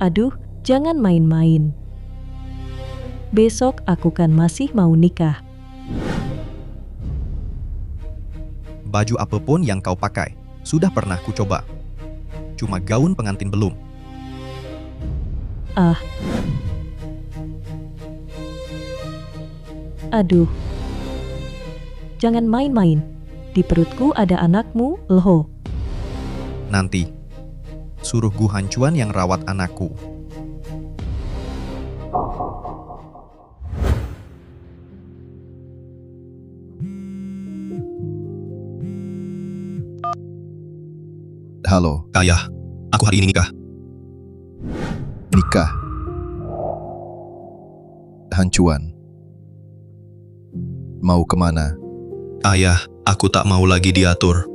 Aduh, jangan main-main. Besok aku kan masih mau nikah. Baju apapun yang kau pakai, sudah pernah ku coba. Cuma gaun pengantin belum. Ah. Aduh. Jangan main-main. Di perutku ada anakmu, loh. Nanti, suruh Gu Hancuan yang rawat anakku. Halo, Ayah, aku hari ini nikah. nikah. Hancuan. Mau kemana? Ayah, aku tak mau lagi diatur.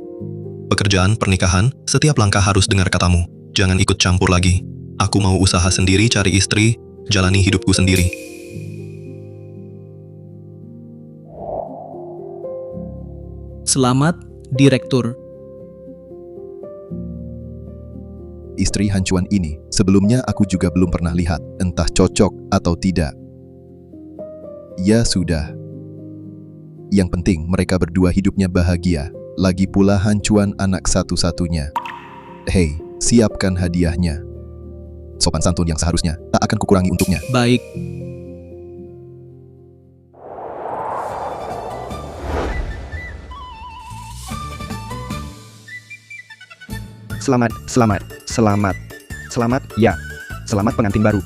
Pekerjaan pernikahan, setiap langkah harus dengar katamu. Jangan ikut campur lagi. Aku mau usaha sendiri, cari istri, jalani hidupku sendiri. Selamat, Direktur. Istri Hancuan ini, sebelumnya aku juga belum pernah lihat, entah cocok atau tidak. Ya sudah. Yang penting mereka berdua hidupnya bahagia. Lagi pula Hancuan anak satu-satunya. Hei, siapkan hadiahnya. Sopan santun yang seharusnya tak akan kukurangi untuknya. Baik. Selamat, ya. Selamat pengantin baru.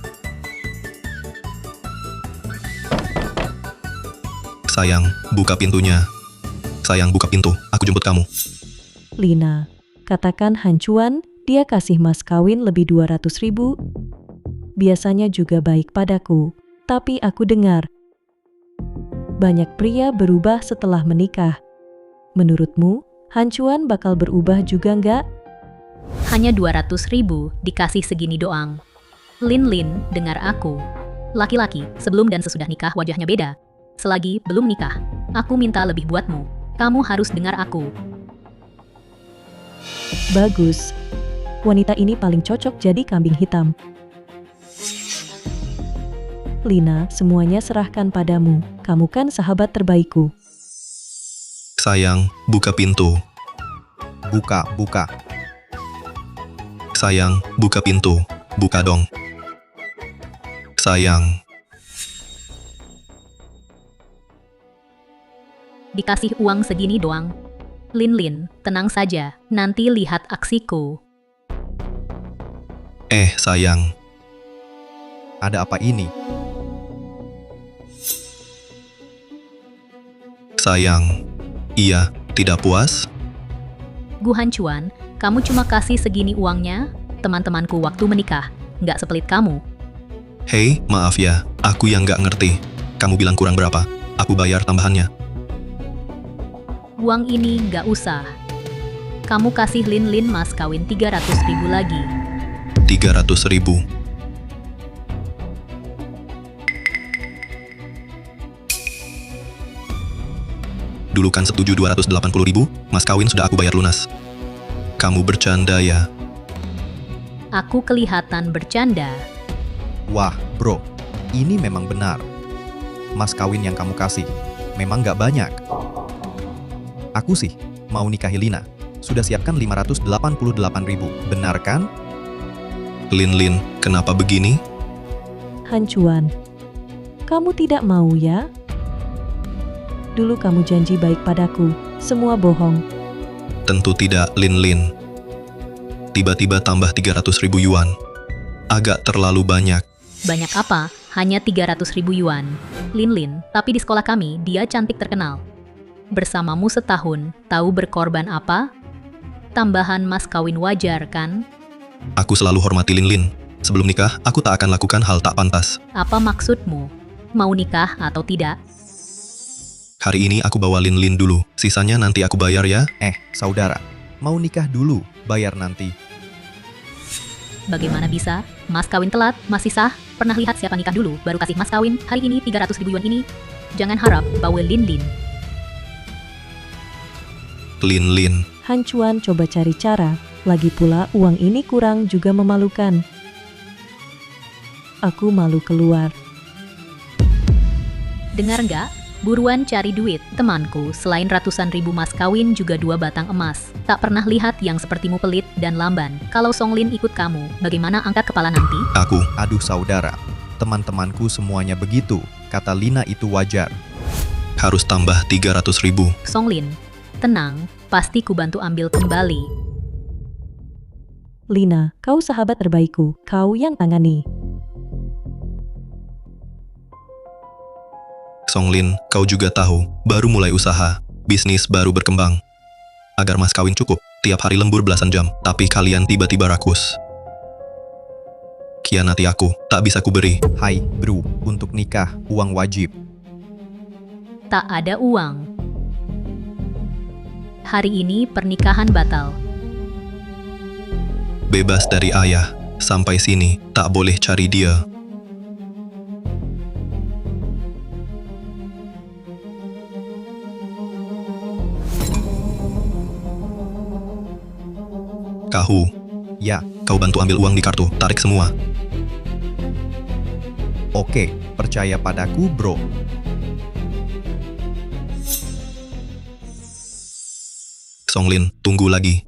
Sayang, buka pintunya. Sayang, buka pintu. Aku jemput kamu. Lina, katakan Hancuan, dia kasih mas kawin lebih 200.000. Biasanya juga baik padaku, tapi aku dengar banyak pria berubah setelah menikah. Menurutmu, Hancuan bakal berubah juga nggak? Hanya 200.000 dikasih segini doang. Lin, dengar aku. Laki-laki, sebelum dan sesudah nikah wajahnya beda. Selagi belum nikah, aku minta lebih buatmu. Kamu harus dengar aku. Bagus. Wanita ini paling cocok jadi kambing hitam. Lina, semuanya serahkan padamu. Kamu kan sahabat terbaikku. Sayang, buka pintu. Buka. Sayang, buka pintu. Buka dong. Sayang. Dikasih uang segini doang. Lin, tenang saja. Nanti lihat aksiku. Sayang. Ada apa ini? Sayang. Iya, tidak puas? Gu Hancuan, kamu cuma kasih segini uangnya? Teman-temanku waktu menikah, nggak sepelit kamu. Hei, maaf ya. Aku yang nggak ngerti. Kamu bilang kurang berapa? Aku bayar tambahannya. Uang ini nggak usah. Kamu kasih Lin mas kawin 300.000 lagi. 300.000. Dulu kan setuju 280.000, mas kawin sudah aku bayar lunas. Kamu bercanda ya? Aku kelihatan bercanda. Wah, bro. Ini memang benar. Mas kawin yang kamu kasih memang nggak banyak. Aku sih mau nikahi Lina. Sudah siapkan 588.000. Benar kan? Lin, kenapa begini? Hancuan, kamu tidak mau ya? Dulu kamu janji baik padaku, semua bohong. Tentu tidak, Lin. Tiba-tiba tambah 300.000 yuan. Agak terlalu banyak. Banyak apa? Hanya 300.000 yuan. Lin, tapi di sekolah kami dia cantik terkenal. Bersamamu setahun, tahu berkorban apa? Tambahan mas kawin wajar kan? Aku selalu hormati Lin. Sebelum nikah, aku tak akan lakukan hal tak pantas. Apa maksudmu? Mau nikah atau tidak? Hari ini aku bawa Lin dulu. Sisanya nanti aku bayar ya. Saudara. Mau nikah dulu, bayar nanti. Bagaimana bisa? Mas kawin telat, masih sah? Pernah lihat siapa nikah dulu, baru kasih mas kawin? Hari ini 300.000 yuan ini. Jangan harap bawa Lin. Lin. Hancuan coba cari cara, lagi pula uang ini kurang juga memalukan. Aku malu keluar. Dengar nggak? Buruan cari duit, temanku. Selain ratusan ribu mas kawin juga 2 batang emas. Tak pernah lihat yang sepertimu pelit dan lamban. Kalau Songlin ikut kamu, bagaimana angkat kepala nanti? Aku, Aduh saudara, teman-temanku semuanya begitu. Kata Lina itu wajar. harus tambah 300.000. Songlin, tenang, pasti ku bantu ambil kembali. Lina, kau sahabat terbaikku. Kau yang tangani. Songlin, kau juga tahu, baru mulai usaha, bisnis baru berkembang. Agar mas kawin cukup, tiap hari lembur belasan jam, tapi kalian tiba-tiba rakus. Kianati aku, tak bisa kuberi. Hai bro, untuk nikah, uang wajib. Tak ada uang. Hari ini pernikahan batal. Bebas dari ayah, sampai sini, tak boleh cari dia. Kahu, Ya, kau bantu ambil uang di kartu, tarik semua. oke, percaya padaku bro. Songlin, tunggu lagi.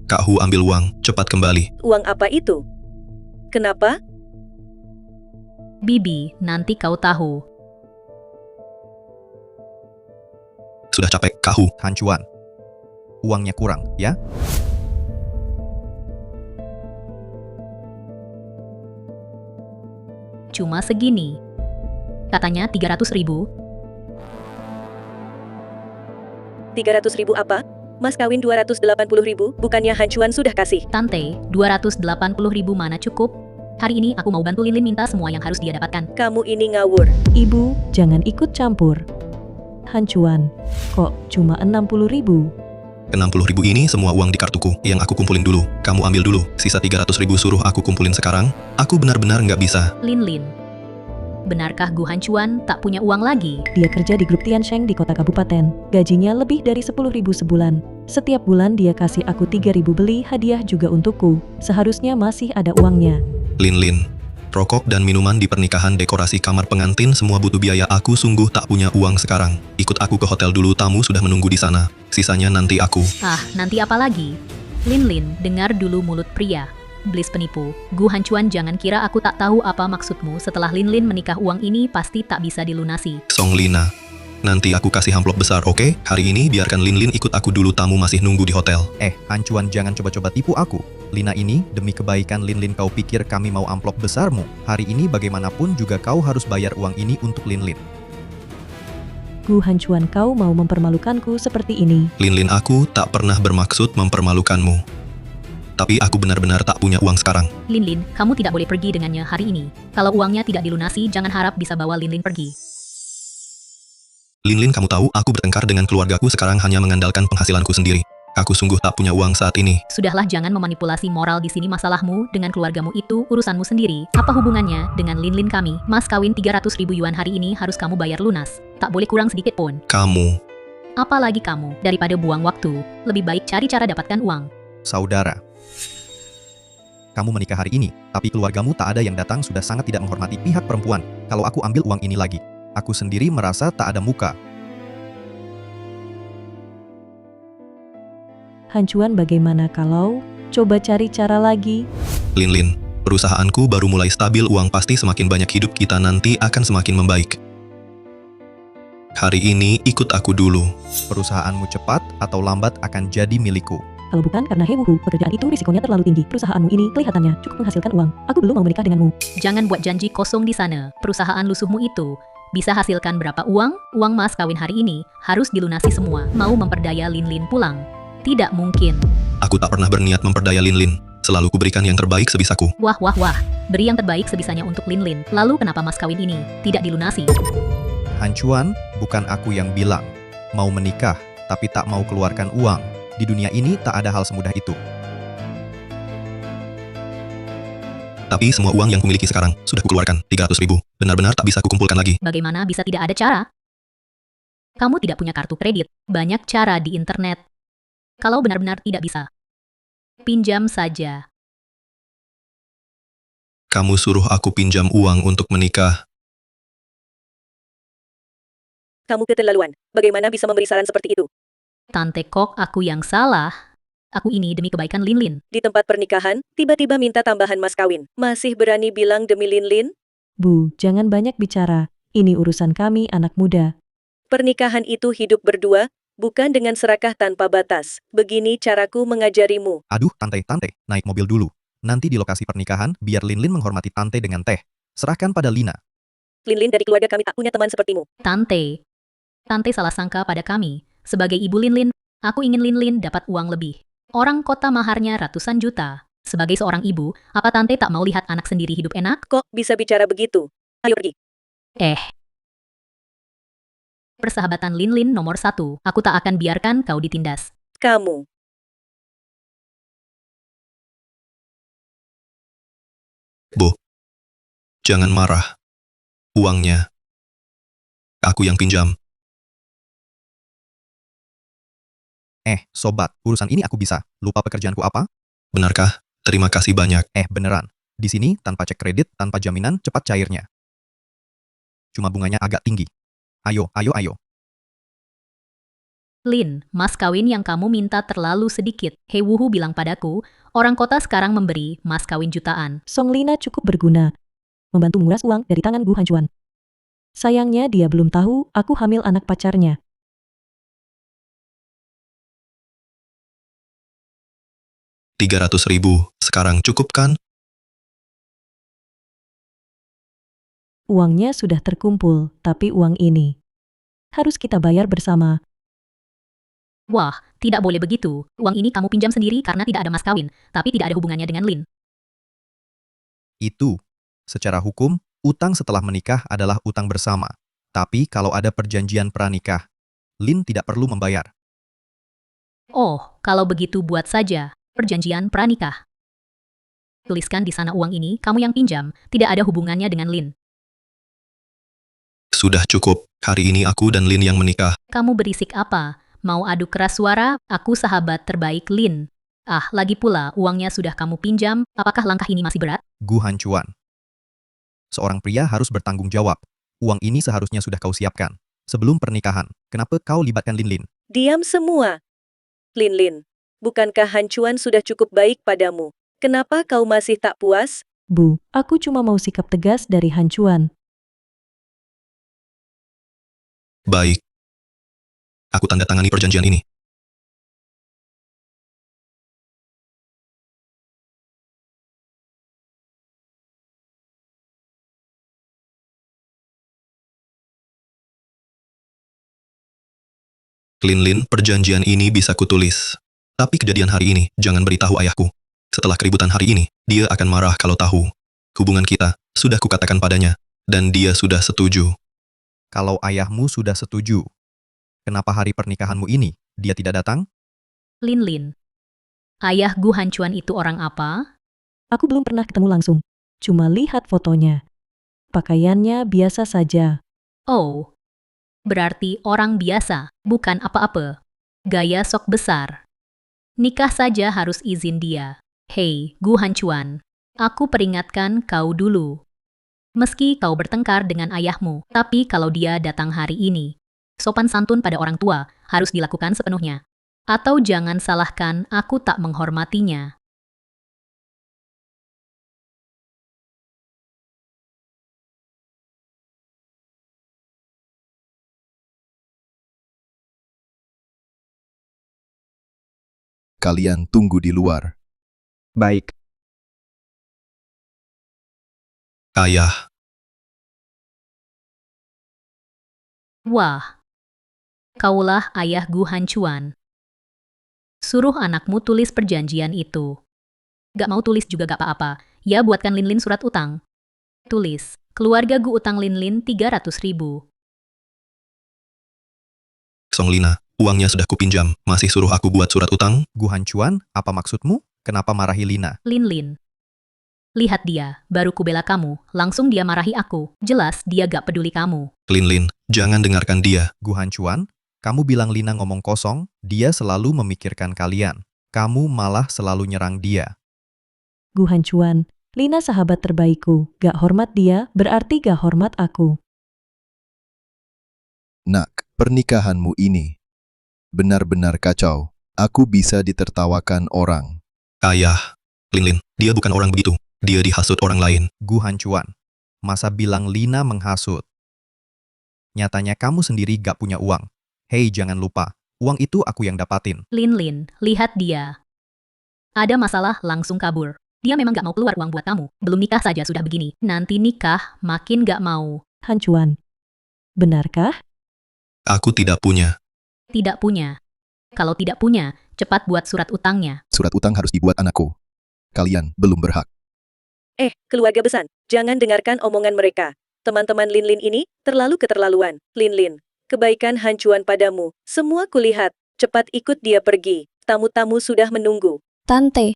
Kahu ambil uang, cepat kembali. Uang apa itu? Kenapa? Bibi, nanti kau tahu. Sudah capek, Kahu. Hancuan. Uangnya kurang, ya? Cuma segini. Katanya 300.000. 300.000 apa? Mas kawin 280.000, bukannya Hancuan sudah kasih. Tante, 280.000 mana cukup? Hari ini aku mau bantu Lilin minta semua yang harus dia dapatkan. Kamu ini ngawur. Ibu, jangan ikut campur. Hancuan, kok cuma 60.000? 60.000 ini semua uang di kartuku, yang aku kumpulin dulu. Kamu ambil dulu, sisa 300.000 suruh aku kumpulin sekarang. Aku benar-benar nggak bisa. Lin, benarkah Gu Hancuan tak punya uang lagi? Dia kerja di grup Tiansheng di kota kabupaten. Gajinya lebih dari 10.000 sebulan. Setiap bulan dia kasih aku 3.000 beli hadiah juga untukku. Seharusnya masih ada uangnya. Lin, rokok dan minuman di pernikahan, dekorasi kamar pengantin, semua butuh biaya. Aku sungguh tak punya uang sekarang. Ikut aku ke hotel dulu, tamu sudah menunggu di sana. Sisanya nanti aku. Ah, nanti apa lagi? Lin, dengar dulu mulut pria. Iblis penipu. Gu Hancuan, jangan kira aku tak tahu apa maksudmu. Setelah Lin menikah, uang ini pasti tak bisa dilunasi. Songlina, nanti aku kasih amplop besar, oke? Hari ini biarkan Lin ikut aku dulu, tamu masih nunggu di hotel. Hancuan jangan coba-coba tipu aku. Lina ini, demi kebaikan Lin kau pikir kami mau amplop besarmu? Hari ini bagaimanapun juga kau harus bayar uang ini untuk Lin. Gu Hancuan, kau mau mempermalukanku seperti ini. Lin, aku tak pernah bermaksud mempermalukanmu. Tapi aku benar-benar tak punya uang sekarang. Lin, kamu tidak boleh pergi dengannya hari ini. Kalau uangnya tidak dilunasi, jangan harap bisa bawa Lin pergi. Lin, kamu tahu aku bertengkar dengan keluargaku sekarang hanya mengandalkan penghasilanku sendiri. Aku sungguh tak punya uang saat ini. Sudahlah, jangan memanipulasi moral di sini. Masalahmu dengan keluargamu itu urusanmu sendiri. Apa hubungannya dengan Lin kami? Mas kawin 300.000 yuan hari ini harus kamu bayar lunas. Tak boleh kurang sedikit pun. Kamu, Apalagi kamu, daripada buang waktu, lebih baik cari cara dapatkan uang. Saudara, kamu menikah hari ini, tapi keluargamu tak ada yang datang, sudah sangat tidak menghormati pihak perempuan. Kalau aku ambil uang ini lagi, aku sendiri merasa tak ada muka. Hancuan, bagaimana kalau coba cari cara lagi? Lin, perusahaanku baru mulai stabil, uang pasti semakin banyak, hidup kita nanti akan semakin membaik. Hari ini ikut aku dulu. Perusahaanmu cepat atau lambat akan jadi milikku. Kalau bukan karena hewuhu, pekerjaan itu risikonya terlalu tinggi. Perusahaanmu ini kelihatannya cukup menghasilkan uang. Aku belum mau menikah denganmu. Jangan buat janji kosong di sana. Perusahaan lusuhmu itu bisa hasilkan berapa uang? Uang mas kawin hari ini harus dilunasi semua. Mau memperdaya Lin pulang? Tidak mungkin. Aku tak pernah berniat memperdaya Lin. Selalu kuberikan yang terbaik sebisaku. Wah. Beri yang terbaik sebisanya untuk Lin. Lalu kenapa mas kawin ini tidak dilunasi? Hancuan, bukan aku yang bilang. Mau menikah, tapi tak mau keluarkan uang. Di dunia ini tak ada hal semudah itu. Tapi semua uang yang kumiliki sekarang sudah kukeluarkan, 300.000. Benar-benar tak bisa kukumpulkan lagi. Bagaimana bisa tidak ada cara? Kamu tidak punya kartu kredit. Banyak cara di internet. Kalau benar-benar tidak bisa, pinjam saja. Kamu suruh aku pinjam uang untuk menikah. Kamu keterlaluan. Bagaimana bisa memberi saran seperti itu? Tante Kok, aku yang salah. Aku ini demi kebaikan Lin Lin. Di tempat pernikahan, tiba-tiba minta tambahan mas kawin. Masih berani bilang demi Lin Lin? Bu, jangan banyak bicara. Ini urusan kami anak muda. Pernikahan itu hidup berdua, bukan dengan serakah tanpa batas. Begini caraku mengajarimu. Aduh, tante, naik mobil dulu. Nanti di lokasi pernikahan, biar Lin Lin menghormati tante dengan teh. Serahkan pada Lina. Lin Lin dari keluarga kami tak punya teman sepertimu. Tante salah sangka pada kami. Sebagai ibu Lin Lin, aku ingin Lin Lin dapat uang lebih. Orang kota maharnya ratusan juta. Sebagai seorang ibu, apa tante tak mau lihat anak sendiri hidup enak? Kok bisa bicara begitu? Ayo pergi. Persahabatan Lin Lin nomor 1. Aku tak akan biarkan kau ditindas. Kamu. Bo, jangan marah. Uangnya, aku yang pinjam. Sobat, urusan ini aku bisa. Lupa pekerjaanku apa? Benarkah? Terima kasih banyak. Beneran. Di sini, tanpa cek kredit, tanpa jaminan, cepat cairnya. Cuma bunganya agak tinggi. Ayo. Lin, mas kawin yang kamu minta terlalu sedikit. Hei Wuhu bilang padaku, orang kota sekarang memberi mas kawin jutaan. Song Lina cukup berguna. Membantu menguras uang dari tangan Gu Hancuan. Sayangnya dia belum tahu aku hamil anak pacarnya. 300.000, sekarang cukup kan? Uangnya sudah terkumpul, tapi uang ini harus kita bayar bersama. Wah, tidak boleh begitu. Uang ini kamu pinjam sendiri karena tidak ada mas kawin, tapi tidak ada hubungannya dengan Lin. Itu. Secara hukum, utang setelah menikah adalah utang bersama. Tapi kalau ada perjanjian pranikah, Lin tidak perlu membayar. Oh, kalau begitu buat saja perjanjian pranikah. Tuliskan di sana uang ini kamu yang pinjam, tidak ada hubungannya dengan Lin. Sudah cukup. Hari ini aku dan Lin yang menikah. Kamu berisik apa? Mau adu keras suara? Aku sahabat terbaik Lin. Lagi pula uangnya sudah kamu pinjam, apakah langkah ini masih berat? Gu Hancuan. Seorang pria harus bertanggung jawab. Uang ini seharusnya sudah kau siapkan. Sebelum pernikahan, kenapa kau libatkan Lin Lin? Diam semua. Lin Lin, bukankah Hancuan sudah cukup baik padamu? Kenapa kau masih tak puas? Bu, aku cuma mau sikap tegas dari Hancuan. Baik. Aku tanda tangani perjanjian ini. Lin Lin, perjanjian ini bisa kutulis. Tapi kejadian hari ini, jangan beritahu ayahku. Setelah keributan hari ini, dia akan marah kalau tahu. Hubungan kita, sudah kukatakan padanya, dan dia sudah setuju. Kalau ayahmu sudah setuju, kenapa hari pernikahanmu ini dia tidak datang? Lin Lin. Ayah Gu Hancuan itu orang apa? Aku belum pernah ketemu langsung. Cuma lihat fotonya. Pakaiannya biasa saja. Oh, berarti orang biasa, bukan apa-apa. Gaya sok besar. Nikah saja harus izin dia. Hei, Gu Hancuan. Aku peringatkan kau dulu. Meski kau bertengkar dengan ayahmu, tapi kalau dia datang hari ini, sopan santun pada orang tua harus dilakukan sepenuhnya. Atau jangan salahkan aku tak menghormatinya. Kalian tunggu di luar. Baik. Ayah, Wah, kaulah ayah Gu Hancuan. Suruh anakmu tulis perjanjian itu. Gak mau tulis juga gak apa-apa. Ya buatkan Lin Lin surat utang. Tulis, keluarga Gu utang Lin Lin 300.000. Song Lina, uangnya sudah kupinjam, masih suruh aku buat surat utang? Gu Hancuan, apa maksudmu? Kenapa marahi Lina? Lin Lin. Lihat dia, baru kubela kamu, langsung dia marahi aku. Jelas dia gak peduli kamu. Lin Lin, jangan dengarkan dia. Gu Hancuan, kamu bilang Lina ngomong kosong, dia selalu memikirkan kalian. Kamu malah selalu nyerang dia. Gu Hancuan, Lina sahabat terbaikku, gak hormat dia berarti gak hormat aku. Nak, pernikahanmu ini benar-benar kacau. Aku bisa ditertawakan orang. Ayah, Linlin, dia bukan orang begitu. Dia dihasut orang lain. Gu Hancuan. Masa bilang Lina menghasut? Nyatanya kamu sendiri gak punya uang. Hei, jangan lupa, uang itu aku yang dapatin. Lin, lihat dia. Ada masalah langsung kabur. Dia memang gak mau keluar uang buat kamu. Belum nikah saja sudah begini. Nanti nikah makin gak mau. Hancuan. Benarkah? Aku tidak punya. Tidak punya. Kalau tidak punya, cepat buat surat utangnya. Surat utang harus dibuat anakku. Kalian belum berhak. Keluarga besar, jangan dengarkan omongan mereka. Teman-teman Linlin ini terlalu keterlaluan. Linlin, kebaikan Hancuan padamu. Semua kulihat. Cepat ikut dia pergi. Tamu-tamu sudah menunggu. Tante,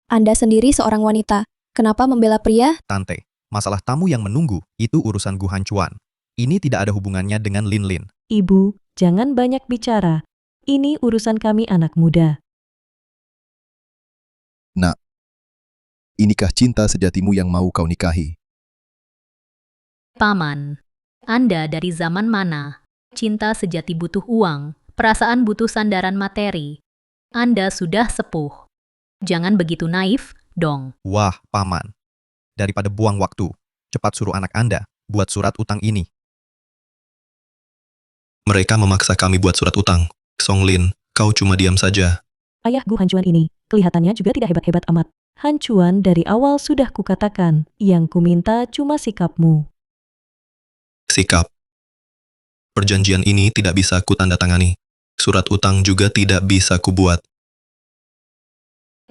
Anda sendiri seorang wanita. Kenapa membela pria? Tante, masalah tamu yang menunggu, itu urusan Gu Hancuan. Ini tidak ada hubungannya dengan Linlin. Ibu, jangan banyak bicara. Ini urusan kami anak muda. Nak, inikah cinta sejatimu yang mau kau nikahi? Paman, Anda dari zaman mana? Cinta sejati butuh uang, perasaan butuh sandaran materi. Anda sudah sepuh. Jangan begitu naif, dong. Wah, Paman. Daripada buang waktu, cepat suruh anak Anda buat surat utang ini. Mereka memaksa kami buat surat utang. Songlin, kau cuma diam saja. Ayah Gu Hancuan ini, kelihatannya juga tidak hebat-hebat amat. Hancuan dari awal sudah kukatakan, yang kuminta cuma sikapmu. Sikap. Perjanjian ini tidak bisa kutandatangani. Surat utang juga tidak bisa kubuat.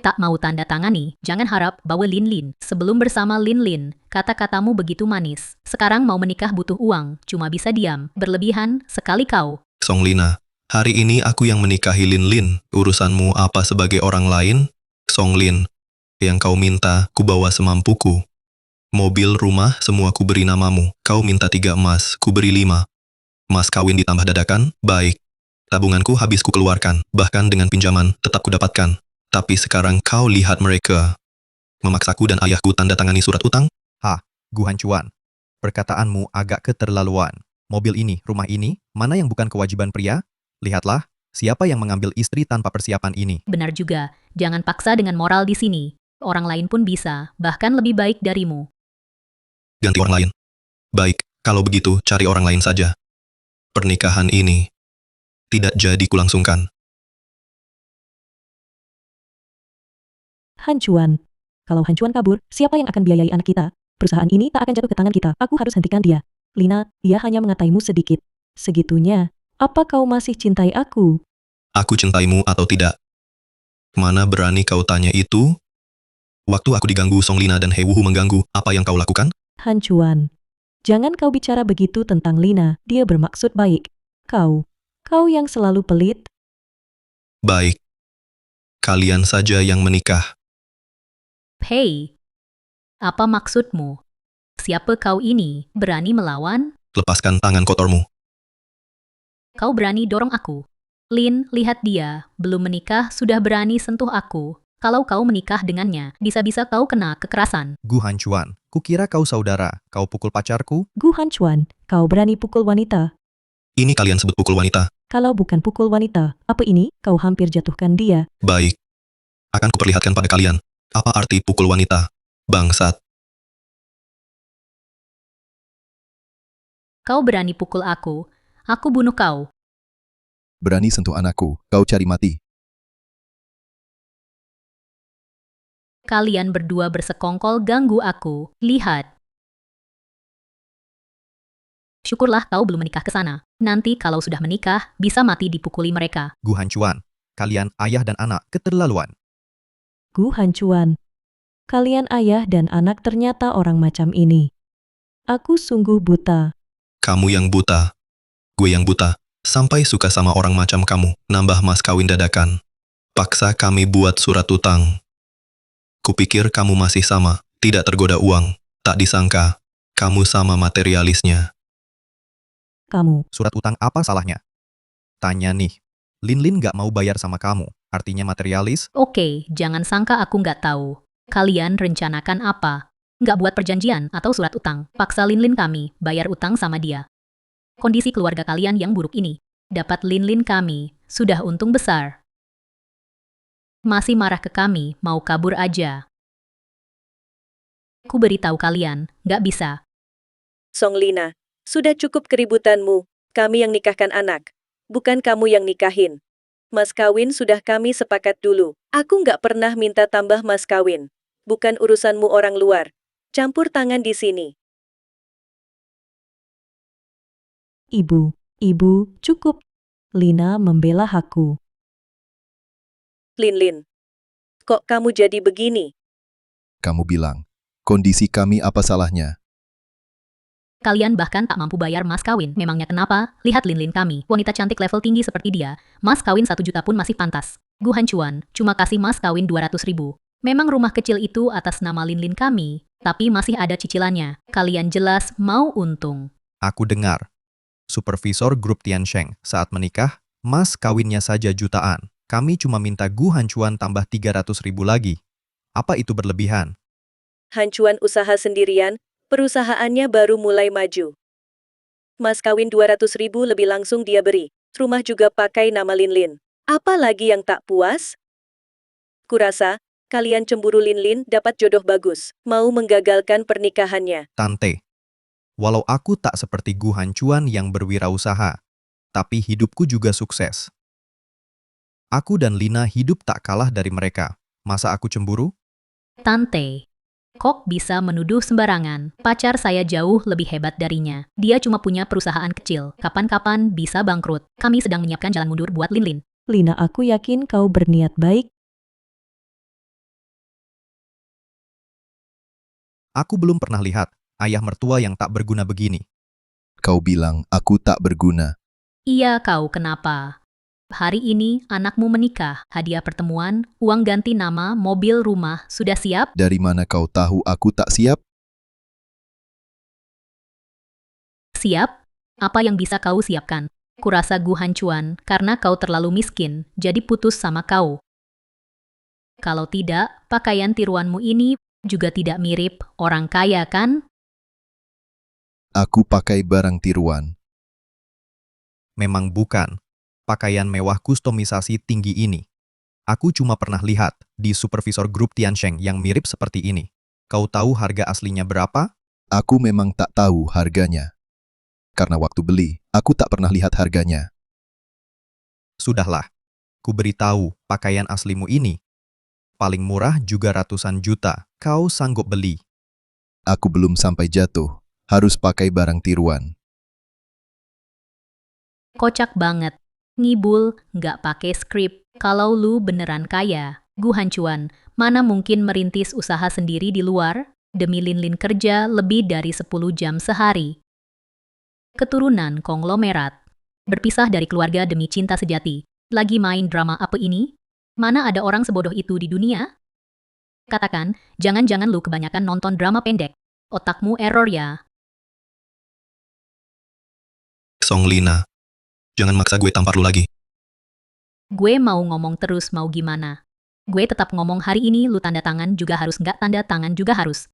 Tak mau tanda tangani, jangan harap bawa Linlin. Sebelum bersama Linlin, kata-katamu begitu manis. Sekarang mau menikah butuh uang, cuma bisa diam. Berlebihan sekali kau. Songlina, hari ini aku yang menikahi Linlin. Urusanmu apa sebagai orang lain? Songlin, yang kau minta, ku bawa semampuku. Mobil, rumah, semua ku beri namamu. Kau minta 3 emas, ku beri 5. Mas kawin ditambah dadakan, baik. Tabunganku habis ku keluarkan, bahkan dengan pinjaman, tetap ku dapatkan. Tapi sekarang kau lihat mereka. Memaksaku dan ayahku tanda tangani surat utang? Gu Hancuan. Perkataanmu agak keterlaluan. Mobil ini, rumah ini, mana yang bukan kewajiban pria? Lihatlah, siapa yang mengambil istri tanpa persiapan ini? Benar juga, jangan paksa dengan moral di sini. Orang lain pun bisa, bahkan lebih baik darimu. Ganti orang lain. Baik, kalau begitu cari orang lain saja. Pernikahan ini tidak jadi kulangsungkan. Hancuan. Kalau Hancuan kabur, siapa yang akan biayai anak kita? Perusahaan ini tak akan jatuh ke tangan kita. Aku harus hentikan dia. Lina, dia hanya mengataimu sedikit. Segitunya. Apa kau masih cintai aku? Aku cintaimu atau tidak? Mana berani kau tanya itu? Waktu aku diganggu Songlina dan Hei Wuhu mengganggu, apa yang kau lakukan? Hancuan. Jangan kau bicara begitu tentang Lina. Dia bermaksud baik. Kau yang selalu pelit. Baik. Kalian saja yang menikah. Hei, apa maksudmu? Siapa kau ini? Berani melawan? Lepaskan tangan kotormu. Kau berani dorong aku. Lin, lihat dia. Belum menikah sudah berani sentuh aku. Kalau kau menikah dengannya, bisa-bisa kau kena kekerasan. Gu Hancuan, kukira kau saudara. Kau pukul pacarku? Gu Hancuan, kau berani pukul wanita. Ini kalian sebut pukul wanita. Kalau bukan pukul wanita, apa ini? Kau hampir jatuhkan dia. Baik. Akan kuperlihatkan pada kalian. Apa arti pukul wanita? Bangsat. Kau berani pukul aku bunuh kau. Berani sentuh anakku, kau cari mati. Kalian berdua bersekongkol ganggu aku. Lihat. Syukurlah kau belum menikah ke sana. Nanti kalau sudah menikah, bisa mati dipukuli mereka. Gu Hancuan, kalian ayah dan anak keterlaluan. Gu Hancuan. Kalian ayah dan anak ternyata orang macam ini. Aku sungguh buta. Kamu yang buta. Gue yang buta. Sampai suka sama orang macam kamu. Nambah mas kawin dadakan. Paksa kami buat surat utang. Kupikir kamu masih sama. Tidak tergoda uang. Tak disangka. Kamu sama materialisnya. Kamu. Surat utang apa salahnya? Tanya nih. Linlin gak mau bayar sama kamu. Artinya materialis? Oke, jangan sangka aku nggak tahu. Kalian rencanakan apa? Nggak buat perjanjian atau surat utang. Paksa Linlin kami bayar utang sama dia. Kondisi keluarga kalian yang buruk ini. Dapat Linlin kami, sudah untung besar. Masih marah ke kami, mau kabur aja. Ku beritahu kalian, nggak bisa. Song Lina, sudah cukup keributanmu. Kami yang nikahkan anak. Bukan kamu yang nikahin. Mas kawin sudah kami sepakat dulu. Aku nggak pernah minta tambah mas kawin. Bukan urusanmu orang luar. Campur tangan di sini. Ibu, cukup. Lina membela aku. Linlin, kok kamu jadi begini? Kamu bilang, kondisi kami apa salahnya? Kalian bahkan tak mampu bayar mas kawin. Memangnya kenapa? Lihat Linlin kami, wanita cantik level tinggi seperti dia. Mas kawin 1 juta pun masih pantas. Gu Hancuan, cuma kasih mas kawin 200.000. Memang rumah kecil itu atas nama Linlin kami, tapi masih ada cicilannya. Kalian jelas mau untung. Aku dengar. Supervisor grup Tiansheng saat menikah, mas kawinnya saja jutaan. Kami cuma minta Gu Hancuan tambah 300.000 lagi. Apa itu berlebihan? Hancuan usaha sendirian, perusahaannya baru mulai maju. Mas kawin 200.000 lebih langsung dia beri. Rumah juga pakai nama Linlin. Apa lagi yang tak puas? Kurasa, kalian cemburu Linlin dapat jodoh bagus. Mau menggagalkan pernikahannya. Tante. Walau aku tak seperti Gu Hancuan yang berwirausaha, tapi hidupku juga sukses. Aku dan Lina hidup tak kalah dari mereka. Masa aku cemburu? Tante, kok bisa menuduh sembarangan? Pacar saya jauh lebih hebat darinya. Dia cuma punya perusahaan kecil. Kapan-kapan bisa bangkrut. Kami sedang menyiapkan jalan mundur buat Linlin. Lina, aku yakin kau berniat baik. Aku belum pernah lihat ayah mertua yang tak berguna begini. Kau bilang aku tak berguna. Iya, kau kenapa? Hari ini anakmu menikah, hadiah pertemuan, uang ganti nama, mobil, rumah, sudah siap? Dari mana kau tahu aku tak siap? Siap? Apa yang bisa kau siapkan? Kurasa Gu Hancuan, karena kau terlalu miskin, jadi putus sama kau. Kalau tidak, pakaian tiruanmu ini juga tidak mirip orang kaya kan? Aku pakai barang tiruan. Memang bukan. Pakaian mewah kustomisasi tinggi ini. Aku cuma pernah lihat di supervisor grup Tiansheng yang mirip seperti ini. Kau tahu harga aslinya berapa? Aku memang tak tahu harganya. Karena waktu beli, aku tak pernah lihat harganya. Sudahlah. Ku beritahu pakaian aslimu ini. Paling murah juga ratusan juta. Kau sanggup beli. Aku belum sampai jatuh. Harus pakai barang tiruan. Kocak banget. Ngibul, nggak pakai skrip. Kalau lu beneran kaya, Gu Hancuan, mana mungkin merintis usaha sendiri di luar? Demi Linlin kerja lebih dari 10 jam sehari. Keturunan konglomerat. Berpisah dari keluarga demi cinta sejati. Lagi main drama apa ini? Mana ada orang sebodoh itu di dunia? Katakan, jangan-jangan lu kebanyakan nonton drama pendek. Otakmu error ya. Song Lina, jangan maksa gue tampar lu lagi. Gue mau ngomong terus mau gimana. Gue tetap ngomong hari ini lu tanda tangan juga harus nggak tanda tangan juga harus.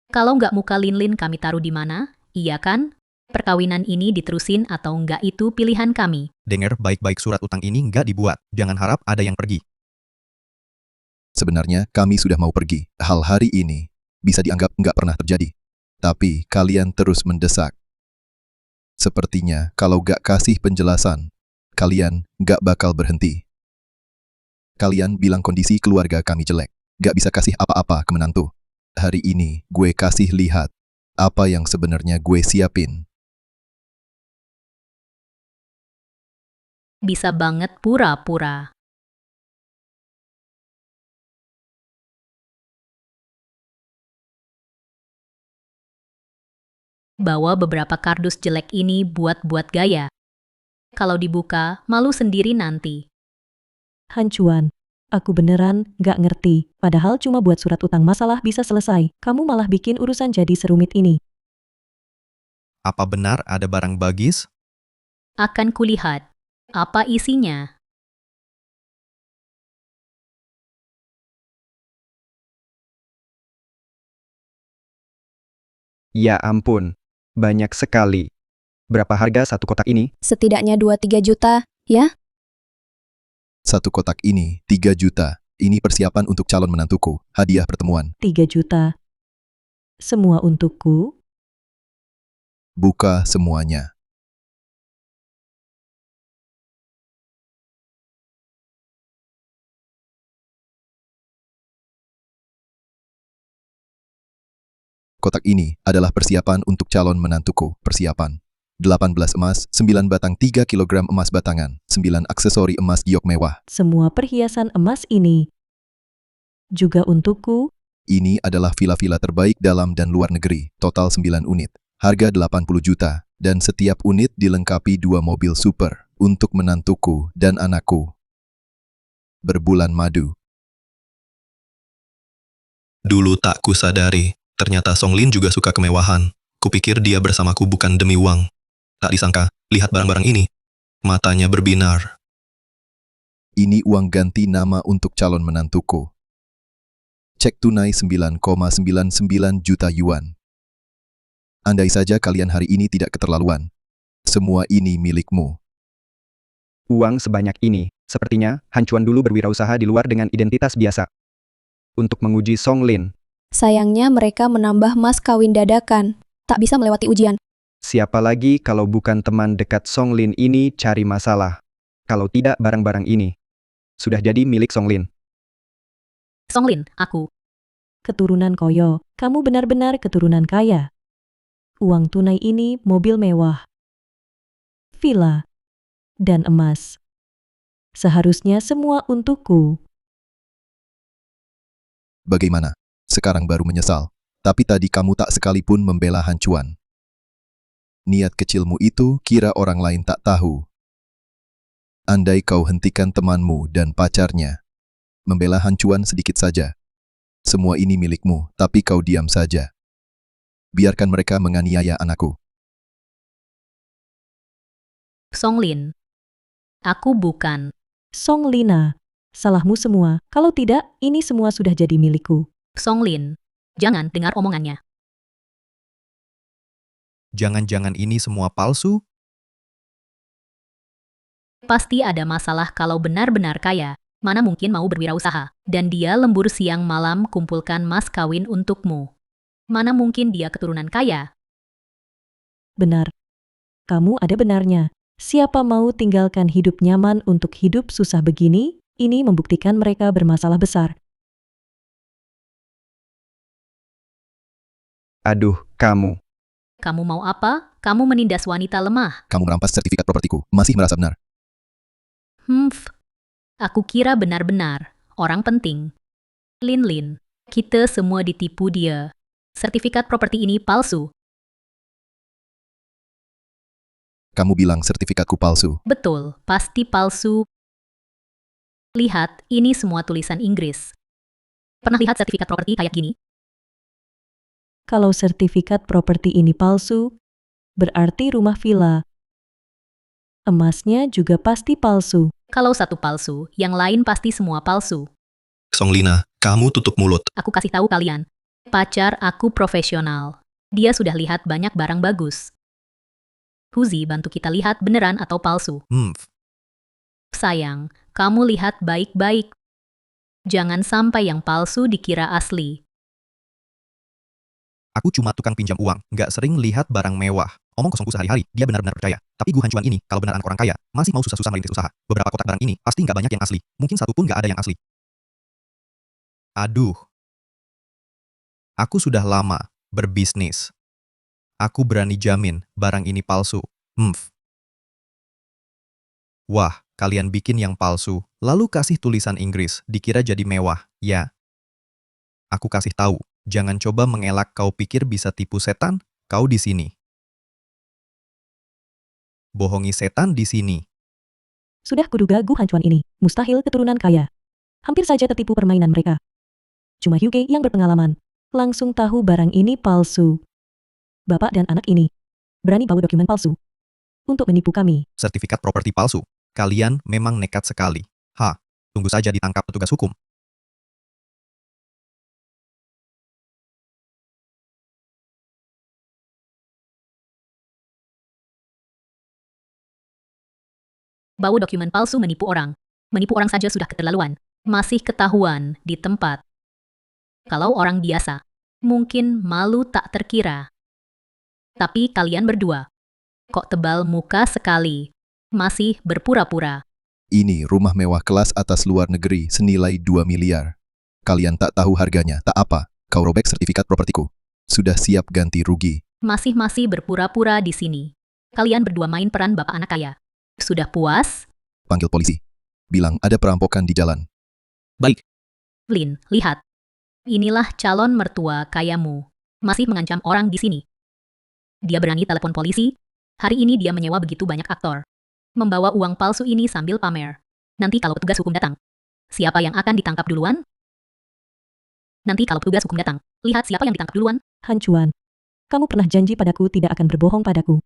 Kalau nggak muka Linlin kami taruh di mana, iya kan? Perkawinan ini diterusin atau nggak itu pilihan kami. Dengar baik-baik surat utang ini nggak dibuat. Jangan harap ada yang pergi. Sebenarnya kami sudah mau pergi. Hal hari ini bisa dianggap nggak pernah terjadi. Tapi kalian terus mendesak. Sepertinya kalau nggak kasih penjelasan, kalian nggak bakal berhenti. Kalian bilang kondisi keluarga kami jelek. Nggak bisa kasih apa-apa ke menantu. Hari ini gue kasih lihat apa yang sebenarnya gue siapin. Bisa banget pura-pura. Bawa beberapa kardus jelek ini buat gaya. Kalau dibuka, malu sendiri nanti. Hancuan, aku beneran nggak ngerti. Padahal cuma buat surat utang masalah bisa selesai. Kamu malah bikin urusan jadi serumit ini. Apa benar ada barang bagis? Akan kulihat. Apa isinya? Ya ampun, banyak sekali. Berapa harga satu kotak ini? Setidaknya 2-3 juta, ya? Satu kotak ini 3 juta. Ini persiapan untuk calon menantuku. Hadiah pertemuan. 3 juta. Semua untukku? Buka semuanya. Kotak ini adalah persiapan untuk calon menantuku. Persiapan. 18 emas, 9 batang 3 kilogram emas batangan, 9 aksesori emas giok mewah. Semua perhiasan emas ini juga untukku? Ini adalah villa-villa terbaik dalam dan luar negeri, total 9 unit. Harga 80 juta, dan setiap unit dilengkapi 2 mobil super untuk menantuku dan anakku. Berbulan madu. Dulu tak kusadari, ternyata Song Lin juga suka kemewahan. Kupikir dia bersamaku bukan demi uang. Tak disangka, lihat barang-barang ini. Matanya berbinar. Ini uang ganti nama untuk calon menantuku. Cek tunai 9,99 juta yuan. Andai saja kalian hari ini tidak keterlaluan. Semua ini milikmu. Uang sebanyak ini, sepertinya Han Chuan dulu berwirausaha di luar dengan identitas biasa. Untuk menguji Song Lin, Sayangnya mereka menambah mas kawin dadakan. Tak bisa melewati ujian. siapa lagi kalau bukan teman dekat Song Lin ini cari masalah. Kalau tidak barang-barang ini sudah jadi milik Song Lin. Song Lin, aku. Keturunan Koyo, kamu benar-benar keturunan kaya. Uang tunai ini mobil mewah, villa, dan emas. Seharusnya semua untukku. Bagaimana? Sekarang baru menyesal. Tapi tadi kamu tak sekalipun membela Han Chuan. Niat kecilmu itu kira orang lain tak tahu. Andai kau hentikan temanmu dan pacarnya, membela Han Chuan sedikit saja. Semua ini milikmu, tapi kau diam saja. Biarkan mereka menganiaya anakku. Song Lin. Aku bukan. Song Lina, salahmu semua. Kalau tidak, ini semua sudah jadi milikku. Song Lin. Jangan dengar omongannya. Jangan-jangan ini semua palsu? Pasti ada masalah kalau benar-benar kaya. Mana mungkin mau berwirausaha. Dan dia lembur siang malam kumpulkan mas kawin untukmu. Mana mungkin dia keturunan kaya. Benar. Kamu ada benarnya. Siapa mau tinggalkan hidup nyaman untuk hidup susah begini? Ini membuktikan mereka bermasalah besar. Aduh, kamu. Kamu mau apa? Kamu menindas wanita lemah. Kamu merampas sertifikat propertiku. Masih merasa benar. Aku kira benar-benar orang penting. Lin, kita semua ditipu dia. Sertifikat properti ini palsu. Kamu bilang sertifikatku palsu. Betul, pasti palsu. Lihat, ini semua tulisan Inggris. Pernah lihat sertifikat properti kayak gini? Kalau sertifikat properti ini palsu, berarti rumah villa. Emasnya juga pasti palsu. Kalau satu palsu, yang lain pasti semua palsu. Song Lina, kamu tutup mulut. Aku kasih tahu kalian. Pacar aku profesional. Dia sudah lihat banyak barang bagus. Huzi bantu kita lihat beneran atau palsu. Sayang, kamu lihat baik-baik. Jangan sampai yang palsu dikira asli. Aku cuma tukang pinjam uang, nggak sering lihat barang mewah. Omong kosongku sehari-hari, dia benar-benar percaya. Tapi Gu Han Chuan ini, kalau benar anak orang kaya, masih mau susah-susah merintis usaha. Beberapa kotak barang ini, pasti nggak banyak yang asli. Mungkin satu pun nggak ada yang asli. Aduh. Aku sudah lama berbisnis. Aku berani jamin, barang ini palsu. Wah, kalian bikin yang palsu, lalu kasih tulisan Inggris, dikira jadi mewah, ya. Aku kasih tahu, jangan coba mengelak kau pikir bisa tipu setan, kau di sini. Bohongi setan di sini. Sudah kuduga Gu Han Chuan ini, mustahil keturunan kaya. Hampir saja tertipu permainan mereka. Cuma Hyuge yang berpengalaman, langsung tahu barang ini palsu. Bapak dan anak ini berani bawa dokumen palsu untuk menipu kami. Sertifikat properti palsu. Kalian memang nekat sekali. Tunggu saja ditangkap petugas hukum. Bawa dokumen palsu menipu orang. Menipu orang saja sudah keterlaluan. Masih ketahuan di tempat. Kalau orang biasa, mungkin malu tak terkira. Tapi kalian berdua, kok tebal muka sekali, masih berpura-pura. Ini rumah mewah kelas atas luar negeri senilai 2 miliar. Kalian tak tahu harganya, tak apa. Kau robek sertifikat propertiku. Sudah siap ganti rugi. Masih berpura-pura di sini. Kalian berdua main peran bapak anak kaya. Sudah puas? Panggil polisi. Bilang ada perampokan di jalan. Baik, Lin, lihat. Inilah calon mertua kayamu. Masih mengancam orang di sini. Dia berani telepon polisi. Hari ini dia menyewa begitu banyak aktor. Membawa uang palsu ini sambil pamer. Nanti kalau petugas hukum datang, siapa yang akan ditangkap duluan? Nanti kalau petugas hukum datang, lihat siapa yang ditangkap duluan. Han Chuan, kamu pernah janji padaku tidak akan berbohong padaku.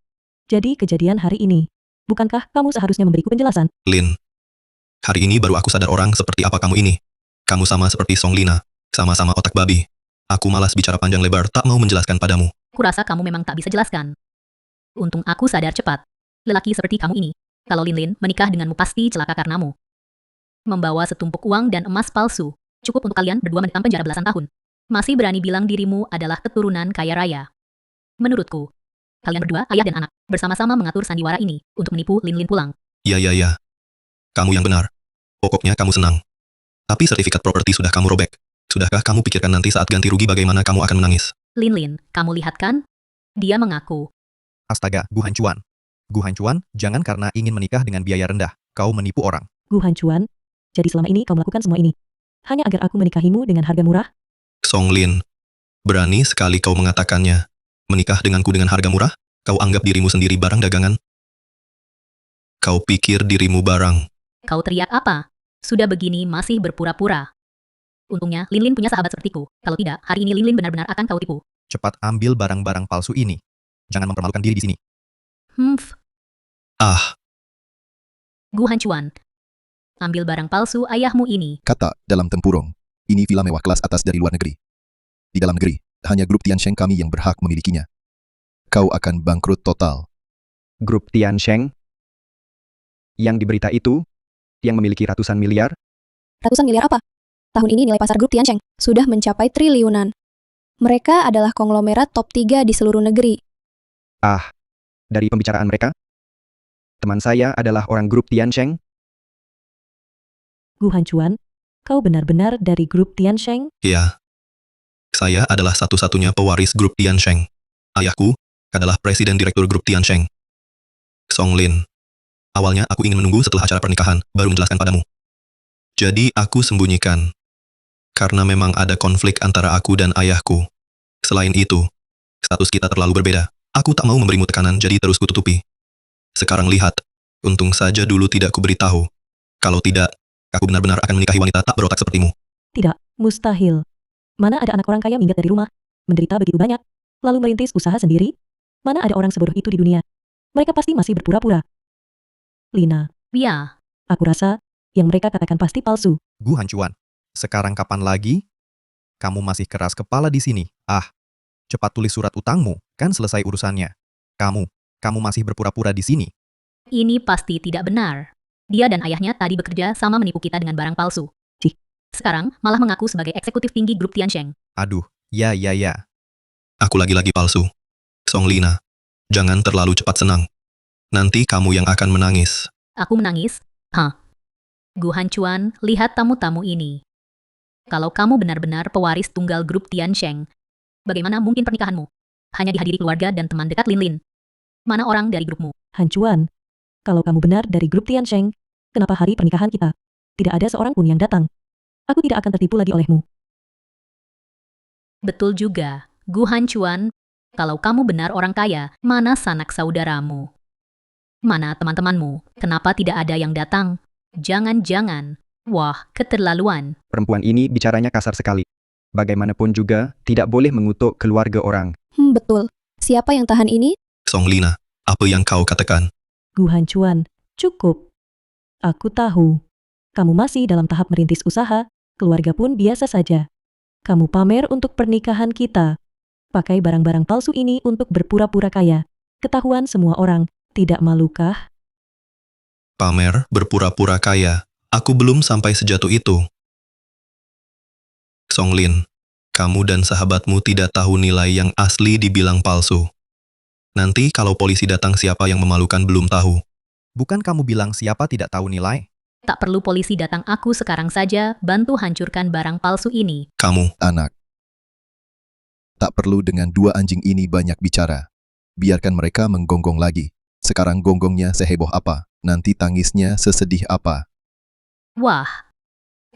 Jadi kejadian hari ini, bukankah kamu seharusnya memberiku penjelasan? Lin. Hari ini baru aku sadar orang seperti apa kamu ini. Kamu sama seperti Song Lina. Sama-sama otak babi. Aku malas bicara panjang lebar, tak mau menjelaskan padamu. Kurasa kamu memang tak bisa jelaskan. Untung aku sadar cepat. Lelaki seperti kamu ini, kalau Lin menikah denganmu pasti celaka karenamu. Membawa setumpuk uang dan emas palsu, cukup untuk kalian berdua mendekam penjara belasan tahun. Masih berani bilang dirimu adalah keturunan kaya raya. Menurutku, kalian berdua, ayah dan anak, bersama-sama mengatur sandiwara ini untuk menipu Lin pulang. Ya. Kamu yang benar. Pokoknya kamu senang. Tapi sertifikat properti sudah kamu robek. Sudahkah kamu pikirkan nanti saat ganti rugi bagaimana kamu akan menangis? Lin, kamu lihat kan? Dia mengaku. Astaga, Gu Hancuan. Gu Hancuan, jangan karena ingin menikah dengan biaya rendah, kau menipu orang. Gu Han Chuan, jadi selama ini kau melakukan semua ini hanya agar aku menikahimu dengan harga murah? Song Lin, berani sekali kau mengatakannya. Menikah denganku dengan harga murah? Kau anggap dirimu sendiri barang dagangan? Kau pikir dirimu barang? Kau teriak apa? Sudah begini masih berpura-pura. Untungnya Lin punya sahabat sepertiku. Kalau tidak, hari ini Lin benar-benar akan kau tipu. Cepat ambil barang-barang palsu ini. Jangan mempermalukan diri di sini. Ah, Gu Hancuan. Ambil barang palsu ayahmu ini. Kata dalam tempurung. Ini villa mewah kelas atas dari luar negeri. Di dalam negeri, hanya grup Tiansheng kami yang berhak memilikinya. Kau akan bangkrut total. Grup Tiansheng? Yang di berita itu, yang memiliki ratusan miliar? Ratusan miliar apa? Tahun ini nilai pasar grup Tiansheng sudah mencapai triliunan. Mereka adalah konglomerat top 3 di seluruh negeri. Ah, dari pembicaraan mereka? Teman saya adalah orang grup Tiansheng? Gu Han Chuan, kau benar-benar dari grup Tiansheng? ya. Saya adalah satu-satunya pewaris grup Tiansheng. Ayahku adalah presiden direktur grup Tiansheng. Song Lin. Awalnya aku ingin menunggu setelah acara pernikahan, baru menjelaskan padamu. Jadi aku sembunyikan. Karena memang ada konflik antara aku dan ayahku. Selain itu, status kita terlalu berbeda. Aku tak mau memberimu tekanan, jadi terus kututupi. Sekarang lihat, untung saja dulu tidak kuberitahu. Kalau tidak, aku benar-benar akan menikahi wanita tak berotak sepertimu. Tidak, mustahil. Mana ada anak orang kaya minggat dari rumah, menderita begitu banyak, lalu merintis usaha sendiri? Mana ada orang sebodoh itu di dunia? Mereka pasti masih berpura-pura. Lina, Ya, aku rasa yang mereka katakan pasti palsu. Gu Hancuan. Sekarang kapan lagi? Kamu masih keras kepala di sini. Ah, cepat tulis surat utangmu, kan selesai urusannya. Kamu masih berpura-pura di sini. ini pasti tidak benar. Dia dan ayahnya tadi bekerja sama menipu kita dengan barang palsu. Cih. Sekarang malah mengaku sebagai eksekutif tinggi grup Tiansheng. Aduh, ya. Aku lagi-lagi palsu. Song Lina, jangan terlalu cepat senang. Nanti kamu yang akan menangis. Aku menangis? Gu Hancuan, lihat tamu-tamu ini. Kalau kamu benar-benar pewaris tunggal grup Tiansheng, bagaimana mungkin pernikahanmu? Hanya dihadiri keluarga dan teman dekat Lin. Mana orang dari grupmu? Han Chuan, kalau kamu benar dari grup Tiansheng, kenapa hari pernikahan kita tidak ada seorang pun yang datang? Aku tidak akan tertipu lagi olehmu. Betul juga, Gu Hancuan. Kalau kamu benar orang kaya, mana sanak saudaramu? Mana teman-temanmu? Kenapa tidak ada yang datang? Jangan-jangan. Wah, keterlaluan. Perempuan ini bicaranya kasar sekali. Bagaimanapun juga, tidak boleh mengutuk keluarga orang. Betul. Siapa yang tahan ini? Song Lina, apa yang kau katakan? Gu Han Chuan, cukup. Aku tahu. Kamu masih dalam tahap merintis usaha, keluarga pun biasa saja. Kamu pamer untuk pernikahan kita. Pakai barang-barang palsu ini untuk berpura-pura kaya. Ketahuan semua orang, tidak malukah? Pamer, berpura-pura kaya. Aku belum sampai sejatuh itu. Songlin, kamu dan sahabatmu tidak tahu nilai yang asli dibilang palsu. Nanti kalau polisi datang siapa yang memalukan belum tahu. Bukan kamu bilang siapa tidak tahu nilai? Tak perlu polisi datang, aku sekarang saja bantu hancurkan barang palsu ini. Kamu, Anak. Tak perlu dengan dua anjing ini banyak bicara. Biarkan mereka menggonggong lagi. Sekarang gonggongnya seheboh apa, nanti tangisnya sesedih apa. Wah,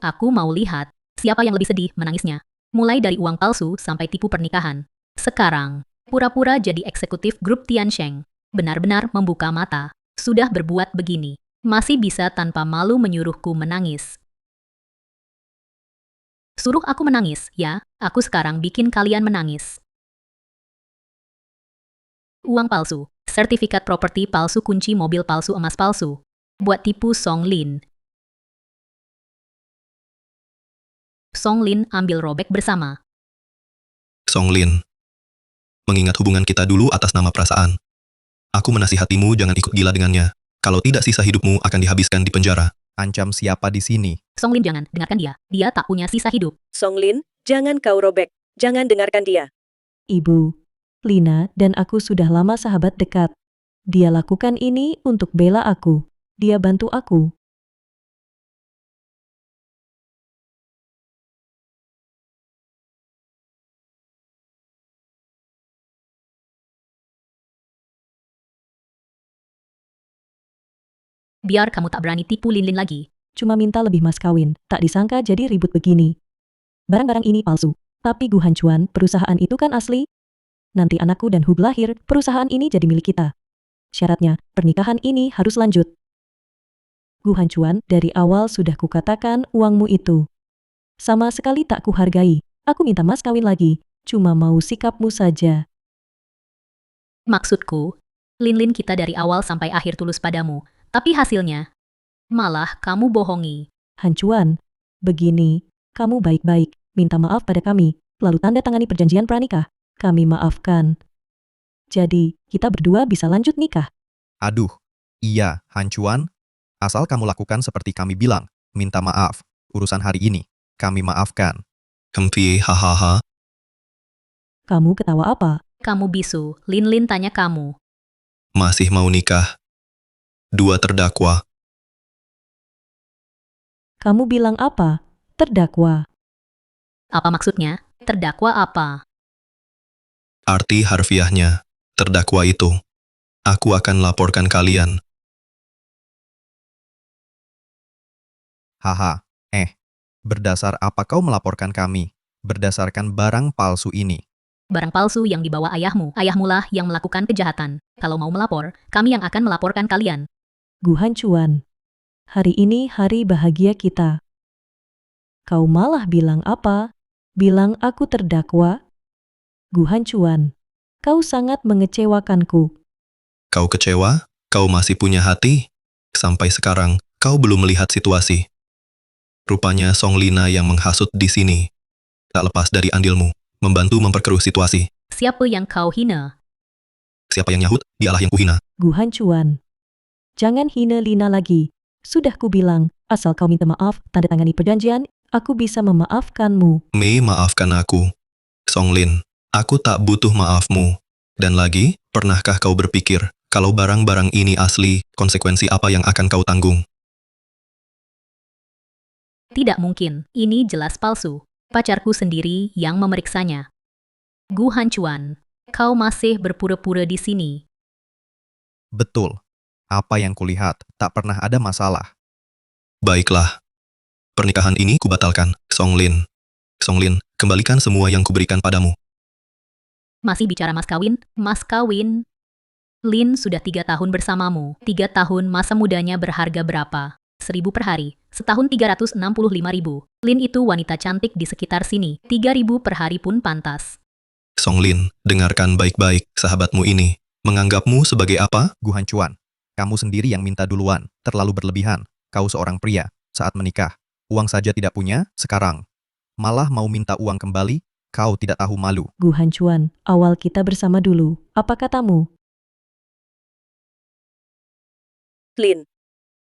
aku mau lihat siapa yang lebih sedih menangisnya. Mulai dari uang palsu sampai tipu pernikahan. Sekarang, pura-pura jadi eksekutif grup Tiansheng. Benar-benar membuka mata. Sudah berbuat begini. Masih bisa tanpa malu menyuruhku menangis. Suruh aku menangis, ya? Aku sekarang bikin kalian menangis. Uang palsu, sertifikat properti palsu, kunci mobil palsu, emas palsu. Buat tipu Songlin. Songlin ambil robek bersama. Songlin. Mengingat hubungan kita dulu atas nama perasaan. Aku menasihatimu jangan ikut gila dengannya. Kalau tidak sisa hidupmu akan dihabiskan di penjara. Ancam siapa di sini? Songlin, jangan dengarkan dia. Dia tak punya sisa hidup. Songlin, jangan kau robek. Jangan dengarkan dia. Ibu, Lina dan aku sudah lama sahabat dekat. Dia lakukan ini untuk bela aku. Dia bantu aku. Biar kamu tak berani tipu Linlin lagi. Cuma minta lebih mas kawin, tak disangka jadi ribut begini. Barang-barang ini palsu. Tapi Gu Hanchuan, perusahaan itu kan asli? Nanti anakku dan Hub lahir, perusahaan ini jadi milik kita. Syaratnya, pernikahan ini harus lanjut. Gu Hanchuan, dari awal sudah kukatakan uangmu itu. Sama sekali tak kuhargai. Aku minta mas kawin lagi. Cuma mau sikapmu saja. Maksudku, Linlin kita dari awal sampai akhir tulus padamu. Tapi hasilnya, malah kamu bohongi. Hanchuan, begini, kamu baik-baik, minta maaf pada kami, lalu tanda tangani perjanjian pranikah. Kami maafkan. Jadi, kita berdua bisa lanjut nikah. Aduh, iya, Hanchuan. Asal kamu lakukan seperti kami bilang, minta maaf. Urusan hari ini, kami maafkan. Kempi, hahaha. Kamu ketawa apa? Kamu bisu, Linlin tanya kamu. Masih mau nikah? Dua terdakwa. Kamu bilang apa? Terdakwa. Apa maksudnya? Terdakwa apa? Arti harfiahnya, terdakwa itu. Aku akan laporkan kalian. Haha, berdasar apa kau melaporkan kami? Berdasarkan barang palsu ini. Barang palsu yang dibawa ayahmu. Ayahmulah yang melakukan kejahatan. Kalau mau melapor, kami yang akan melaporkan kalian. Gu Hanchuan, hari ini hari bahagia kita. Kau malah bilang apa? Bilang aku terdakwa? Gu Hanchuan, kau sangat mengecewakanku. Kau kecewa? Kau masih punya hati? Sampai sekarang, kau belum melihat situasi. Rupanya Songlina yang menghasut di sini. Tak lepas dari andilmu, membantu memperkeruh situasi. Siapa yang kau hina? Siapa yang nyahut, dialah yang kuhina. Gu Hanchuan, jangan hina Lina lagi. Sudah kubilang, asal kau minta maaf, tanda tangani perjanjian, aku bisa memaafkanmu. Mei, maafkan aku. Songlin, aku tak butuh maafmu. Dan lagi, pernahkah kau berpikir, kalau barang-barang ini asli, konsekuensi apa yang akan kau tanggung? Tidak mungkin, ini jelas palsu. Pacarku sendiri yang memeriksanya. Gu Hanchuan, kau masih berpura-pura di sini. Betul. Apa yang kulihat, tak pernah ada masalah. Baiklah. Pernikahan ini kubatalkan, Songlin. Songlin, kembalikan semua yang kuberikan padamu. Masih bicara mas kawin? Mas kawin? Lin sudah 3 tahun bersamamu. 3 tahun masa mudanya berharga berapa? 1.000 per hari. Setahun 365.000. Lin itu wanita cantik di sekitar sini. 3.000 per hari pun pantas. Songlin, dengarkan baik-baik, sahabatmu ini. Menganggapmu sebagai apa? Gu Hanchuan, kamu sendiri yang minta duluan. Terlalu berlebihan. Kau seorang pria. Saat menikah, uang saja tidak punya, sekarang. Malah mau minta uang kembali? Kau tidak tahu malu. Gu Hanchuan, awal kita bersama dulu. Apa katamu? Lin,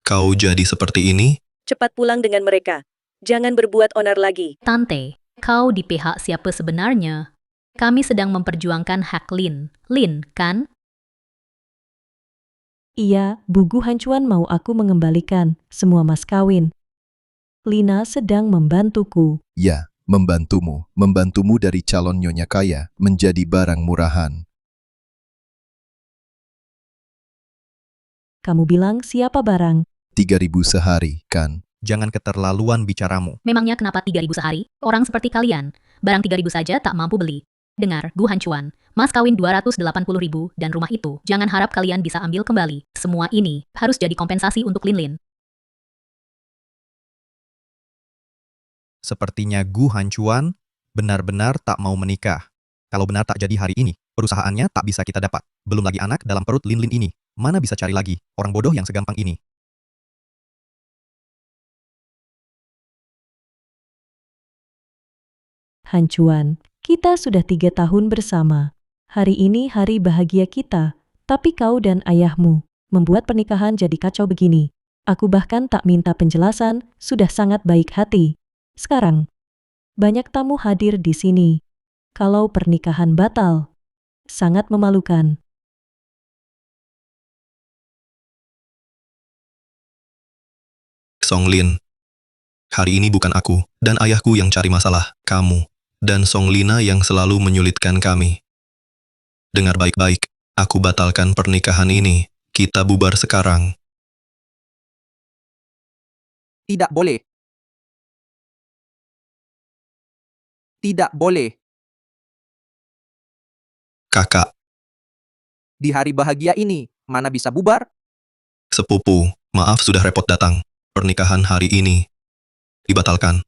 Kau jadi seperti ini? Cepat pulang dengan mereka. Jangan berbuat onar lagi. Tante, kau di pihak siapa sebenarnya? Kami sedang memperjuangkan hak Lin. Lin, kan? Iya, Bu Gu Hancuan mau aku mengembalikan semua mas kawin. Lina sedang membantuku. Ya, membantumu. Membantumu dari calon nyonya kaya menjadi barang murahan. Kamu bilang siapa barang? 3.000 sehari, kan? Jangan keterlaluan bicaramu. Memangnya kenapa 3.000 sehari? Orang seperti kalian, barang 3.000 saja tak mampu beli. Dengar, Gu Hancuan, mas kawin 280.000 dan rumah itu, jangan harap kalian bisa ambil kembali. Semua ini harus jadi kompensasi untuk Lin Lin. Sepertinya Gu Hancuan benar-benar tak mau menikah. Kalau benar tak jadi hari ini, perusahaannya tak bisa kita dapat. Belum lagi anak dalam perut Lin Lin ini. Mana bisa cari lagi orang bodoh yang segampang ini? Hancuan, kita sudah 3 tahun bersama. Hari ini hari bahagia kita, tapi kau dan ayahmu membuat pernikahan jadi kacau begini. Aku bahkan tak minta penjelasan, sudah sangat baik hati. Sekarang, banyak tamu hadir di sini. Kalau pernikahan batal, sangat memalukan. Song Lin. Hari ini bukan aku dan ayahku yang cari masalah, kamu dan Song Lina yang selalu menyulitkan kami. Dengar baik-baik, aku batalkan pernikahan ini. Kita bubar sekarang. Tidak boleh. Tidak boleh. Kakak, Di hari bahagia ini, mana bisa bubar? sepupu, maaf sudah repot datang. Pernikahan hari ini dibatalkan.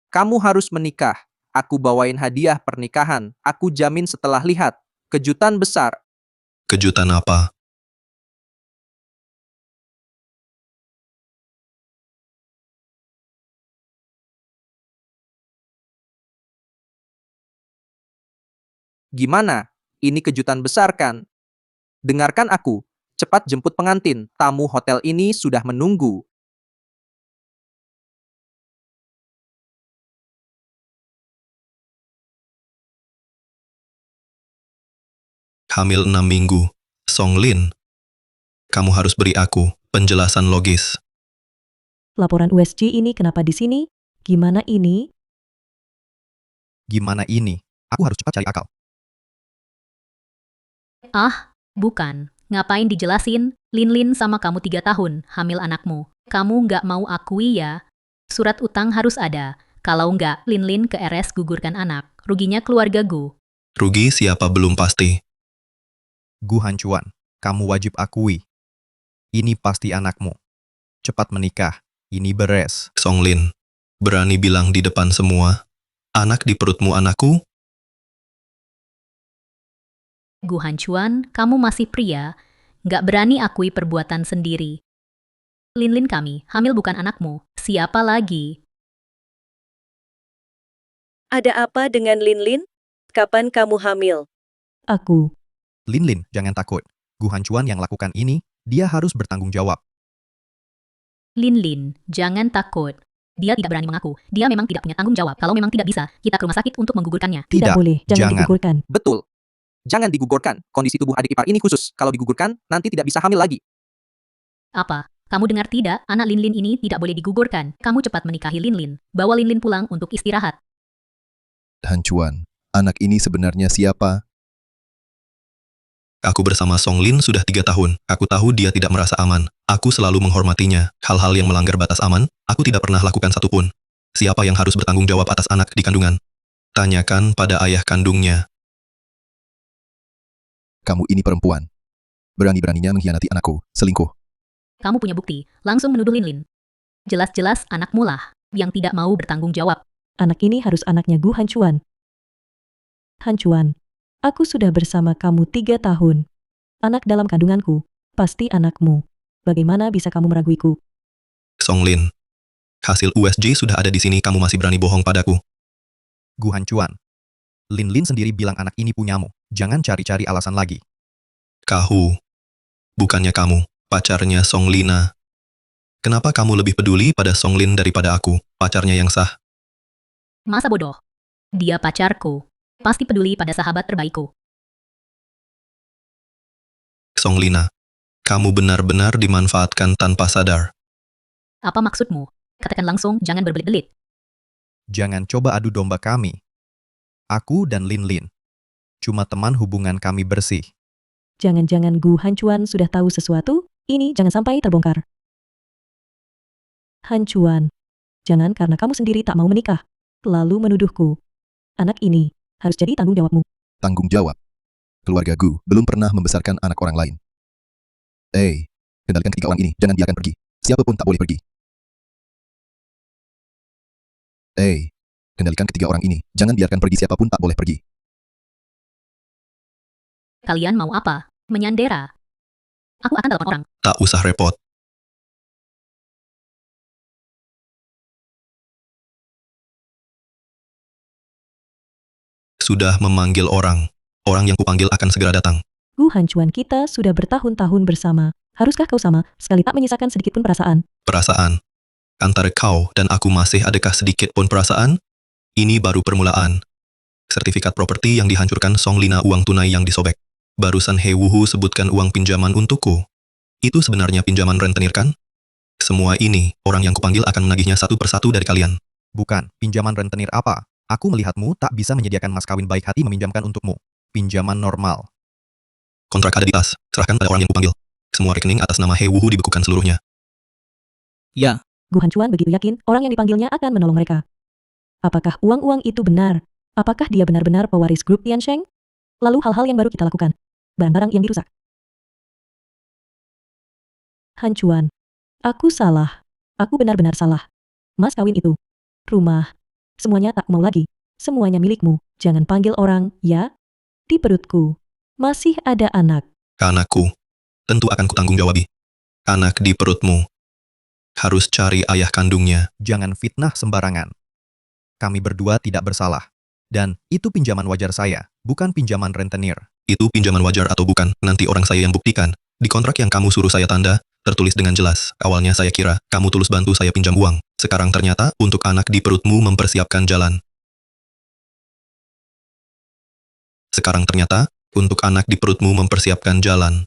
Kamu harus menikah. Aku bawain hadiah pernikahan. Aku jamin setelah lihat. Kejutan besar. Kejutan apa? Gimana? Ini kejutan besar kan? Dengarkan aku. Cepat jemput pengantin. Tamu hotel ini sudah menunggu. Hamil 6 minggu. Song Lin, kamu harus beri aku penjelasan logis. Laporan USG ini kenapa di sini? Gimana ini? Gimana ini? Aku harus cepat cari akal. Ah, bukan. Ngapain dijelasin? Lin Lin sama kamu 3 tahun, hamil anakmu. Kamu nggak mau akui ya? Surat utang harus ada. Kalau nggak, Lin Lin ke RS gugurkan anak. Ruginya keluarga Gu. Rugi siapa belum pasti. Gu Hancuan, kamu wajib akui. Ini pasti anakmu. Cepat menikah. Ini beres. Song Lin, berani bilang di depan semua, anak di perutmu anakku? Gu Hancuan, kamu masih pria, nggak berani akui perbuatan sendiri. Lin Lin kami, hamil bukan anakmu. Siapa lagi? Ada apa dengan Lin Lin? Kapan kamu hamil? Aku. Lin Lin, jangan takut. Gu Hancuan yang lakukan ini, dia harus bertanggung jawab. Lin Lin, jangan takut. Dia tidak berani mengaku. Dia memang tidak punya tanggung jawab. Kalau memang tidak bisa, kita ke rumah sakit untuk menggugurkannya. Tidak boleh, jangan jangan. digugurkan. Betul. Jangan digugurkan. Kondisi tubuh adik ipar ini khusus. Kalau digugurkan, nanti tidak bisa hamil lagi. Apa? Kamu dengar tidak? Anak Lin Lin ini tidak boleh digugurkan. Kamu cepat menikahi Lin Lin. Bawa Lin Lin pulang untuk istirahat. Hancuan, anak ini sebenarnya siapa? Aku bersama Song Lin sudah 3 tahun. Aku tahu dia tidak merasa aman. Aku selalu menghormatinya. Hal-hal yang melanggar batas aman, aku tidak pernah lakukan satupun. Siapa yang harus bertanggung jawab atas anak di kandungan? Tanyakan pada ayah kandungnya. Kamu ini perempuan. Berani-beraninya mengkhianati anakku, selingkuh. Kamu punya bukti. Langsung menuduh Lin Lin. Jelas-jelas anakmu lah yang tidak mau bertanggung jawab. Anak ini harus anaknya Gu Hancuan. Hancuan, aku sudah bersama kamu 3 tahun. Anak dalam kandunganku, pasti anakmu. Bagaimana bisa kamu meraguiku? Song Lin, hasil USG sudah ada di sini, kamu masih berani bohong padaku. Gu Hancuan. Lin Lin sendiri bilang anak ini punyamu. Jangan cari-cari alasan lagi. Bukannya kamu. pacarnya Song Lina. Kenapa kamu lebih peduli pada Song Lin daripada aku, pacarnya yang sah? Masa bodoh? Dia pacarku. Pasti peduli pada sahabat terbaikku. Song Lina, kamu benar-benar dimanfaatkan tanpa sadar. Apa maksudmu? Katakan langsung, jangan berbelit-belit. Jangan coba adu domba kami. Aku dan Lin Lin. Cuma teman, hubungan kami bersih. Jangan-jangan Gu Hancuan sudah tahu sesuatu? Ini jangan sampai terbongkar. Hancuan, jangan karena kamu sendiri tak mau menikah, lalu menuduhku. Anak ini harus jadi tanggung jawabmu. Tanggung jawab. Keluarga Gu belum pernah membesarkan anak orang lain. Kendalikan ketiga orang ini, jangan biarkan pergi. Siapapun tak boleh pergi. Kendalikan ketiga orang ini, jangan biarkan pergi. Siapapun tak boleh pergi. Kalian mau apa? Menyandera? Aku akan telepon orang. Tak usah repot. Sudah memanggil orang. Orang yang kupanggil akan segera datang. Gu Hancuan, kita sudah bertahun-tahun bersama. Haruskah kau sama sekali tak menyisakan sedikit pun perasaan? Perasaan. Antara kau dan aku masih adakah sedikit pun perasaan? Ini baru permulaan. Sertifikat properti yang dihancurkan Song Lina, uang tunai yang disobek. Barusan He Wuhu sebutkan uang pinjaman untukku. Itu sebenarnya pinjaman rentenir kan? Semua ini, orang yang kupanggil akan menagihnya satu persatu dari kalian. Bukan, pinjaman rentenir apa? Aku melihatmu tak bisa menyediakan mas kawin baik hati meminjamkan untukmu. Pinjaman normal. Kontrak ada di tas, serahkan pada orang yang kupanggil. Semua rekening atas nama He Wuhu dibekukan seluruhnya. Ya, Gu Hancuan begitu yakin orang yang dipanggilnya akan menolong mereka. Apakah uang-uang itu benar? Apakah dia benar-benar pewaris grup Tiansheng? Lalu hal-hal yang baru kita lakukan. Barang-barang yang dirusak. Hancuan. Aku salah. Aku benar-benar salah. Mas kawin itu. Rumah. Semuanya tak mau lagi. Semuanya milikmu. Jangan panggil orang, ya? Di perutku. Masih ada anak. Anakku. Tentu akan kutanggung jawabi. Anak di perutmu. Harus cari ayah kandungnya. Jangan fitnah sembarangan. Kami berdua tidak bersalah. Dan itu pinjaman wajar saya, bukan pinjaman rentenir. Itu pinjaman wajar atau bukan, nanti orang saya yang buktikan. Di kontrak yang kamu suruh saya tanda, tertulis dengan jelas. Awalnya saya kira, kamu tulus bantu saya pinjam uang. Sekarang ternyata, untuk anak di perutmu mempersiapkan jalan. Sekarang ternyata, untuk anak di perutmu mempersiapkan jalan.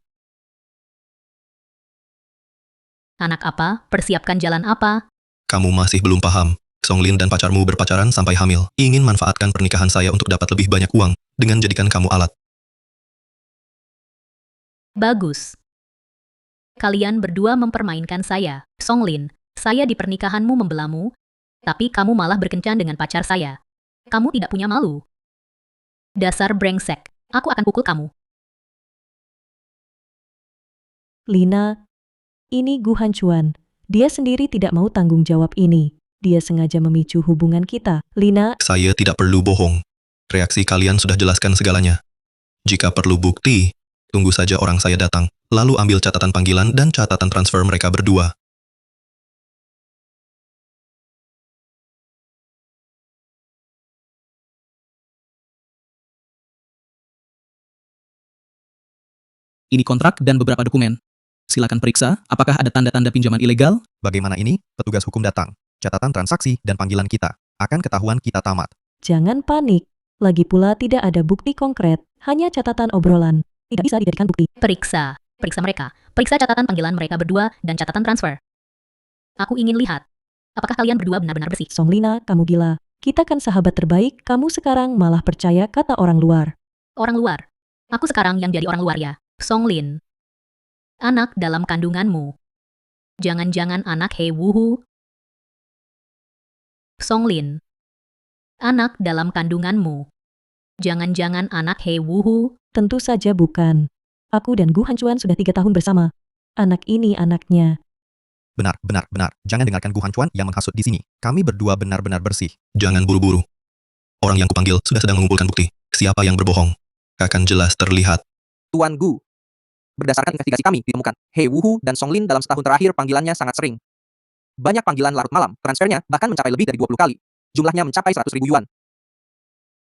Anak apa? Persiapkan jalan apa? Kamu masih belum paham. Song Lin dan pacarmu berpacaran sampai hamil. Ingin manfaatkan pernikahan saya untuk dapat lebih banyak uang, dengan jadikan kamu alat. Bagus. Kalian berdua mempermainkan saya. Song Lin, saya di pernikahanmu membelamu, tapi kamu malah berkencan dengan pacar saya. Kamu tidak punya malu. Dasar brengsek, aku akan pukul kamu. Lina. Ini Gu Hancuan. Dia sendiri tidak mau tanggung jawab ini. Dia sengaja memicu hubungan kita. Lina, Saya tidak perlu bohong. Reaksi kalian sudah jelaskan segalanya. Jika perlu bukti, tunggu saja orang saya datang, lalu ambil catatan panggilan dan catatan transfer mereka berdua. ini kontrak dan beberapa dokumen. Silakan periksa, apakah ada tanda-tanda pinjaman ilegal? Bagaimana ini? Petugas hukum datang. Catatan transaksi dan panggilan kita. Akan ketahuan kita tamat. jangan panik. Lagi pula tidak ada bukti konkret, hanya catatan obrolan. Tidak bisa dijadikan bukti. Periksa mereka. Periksa catatan panggilan mereka berdua dan catatan transfer. Aku ingin lihat. Apakah kalian berdua benar-benar bersih? Song Lina, kamu gila. Kita kan sahabat terbaik, kamu sekarang malah percaya kata orang luar. Orang luar. Aku sekarang yang jadi orang luar ya. Song Lin. Anak dalam kandunganmu. Jangan-jangan anak He Wuhu. Song Lin. Anak dalam kandunganmu. Jangan-jangan anak He Wuhu. Tentu saja bukan. Aku dan Gu Hancuan sudah 3 tahun bersama. Anak ini anaknya. Benar. Jangan dengarkan Gu Hancuan yang menghasut di sini. Kami berdua benar-benar bersih. Jangan buru-buru. Orang yang kupanggil sudah sedang mengumpulkan bukti. Siapa yang berbohong? Akan jelas terlihat. Tuan Gu. Berdasarkan investigasi kami, ditemukan He Wuhu dan Song Lin dalam setahun terakhir panggilannya sangat sering. Banyak panggilan larut malam, transfernya bahkan mencapai lebih dari 20 kali. Jumlahnya mencapai 100.000 yuan.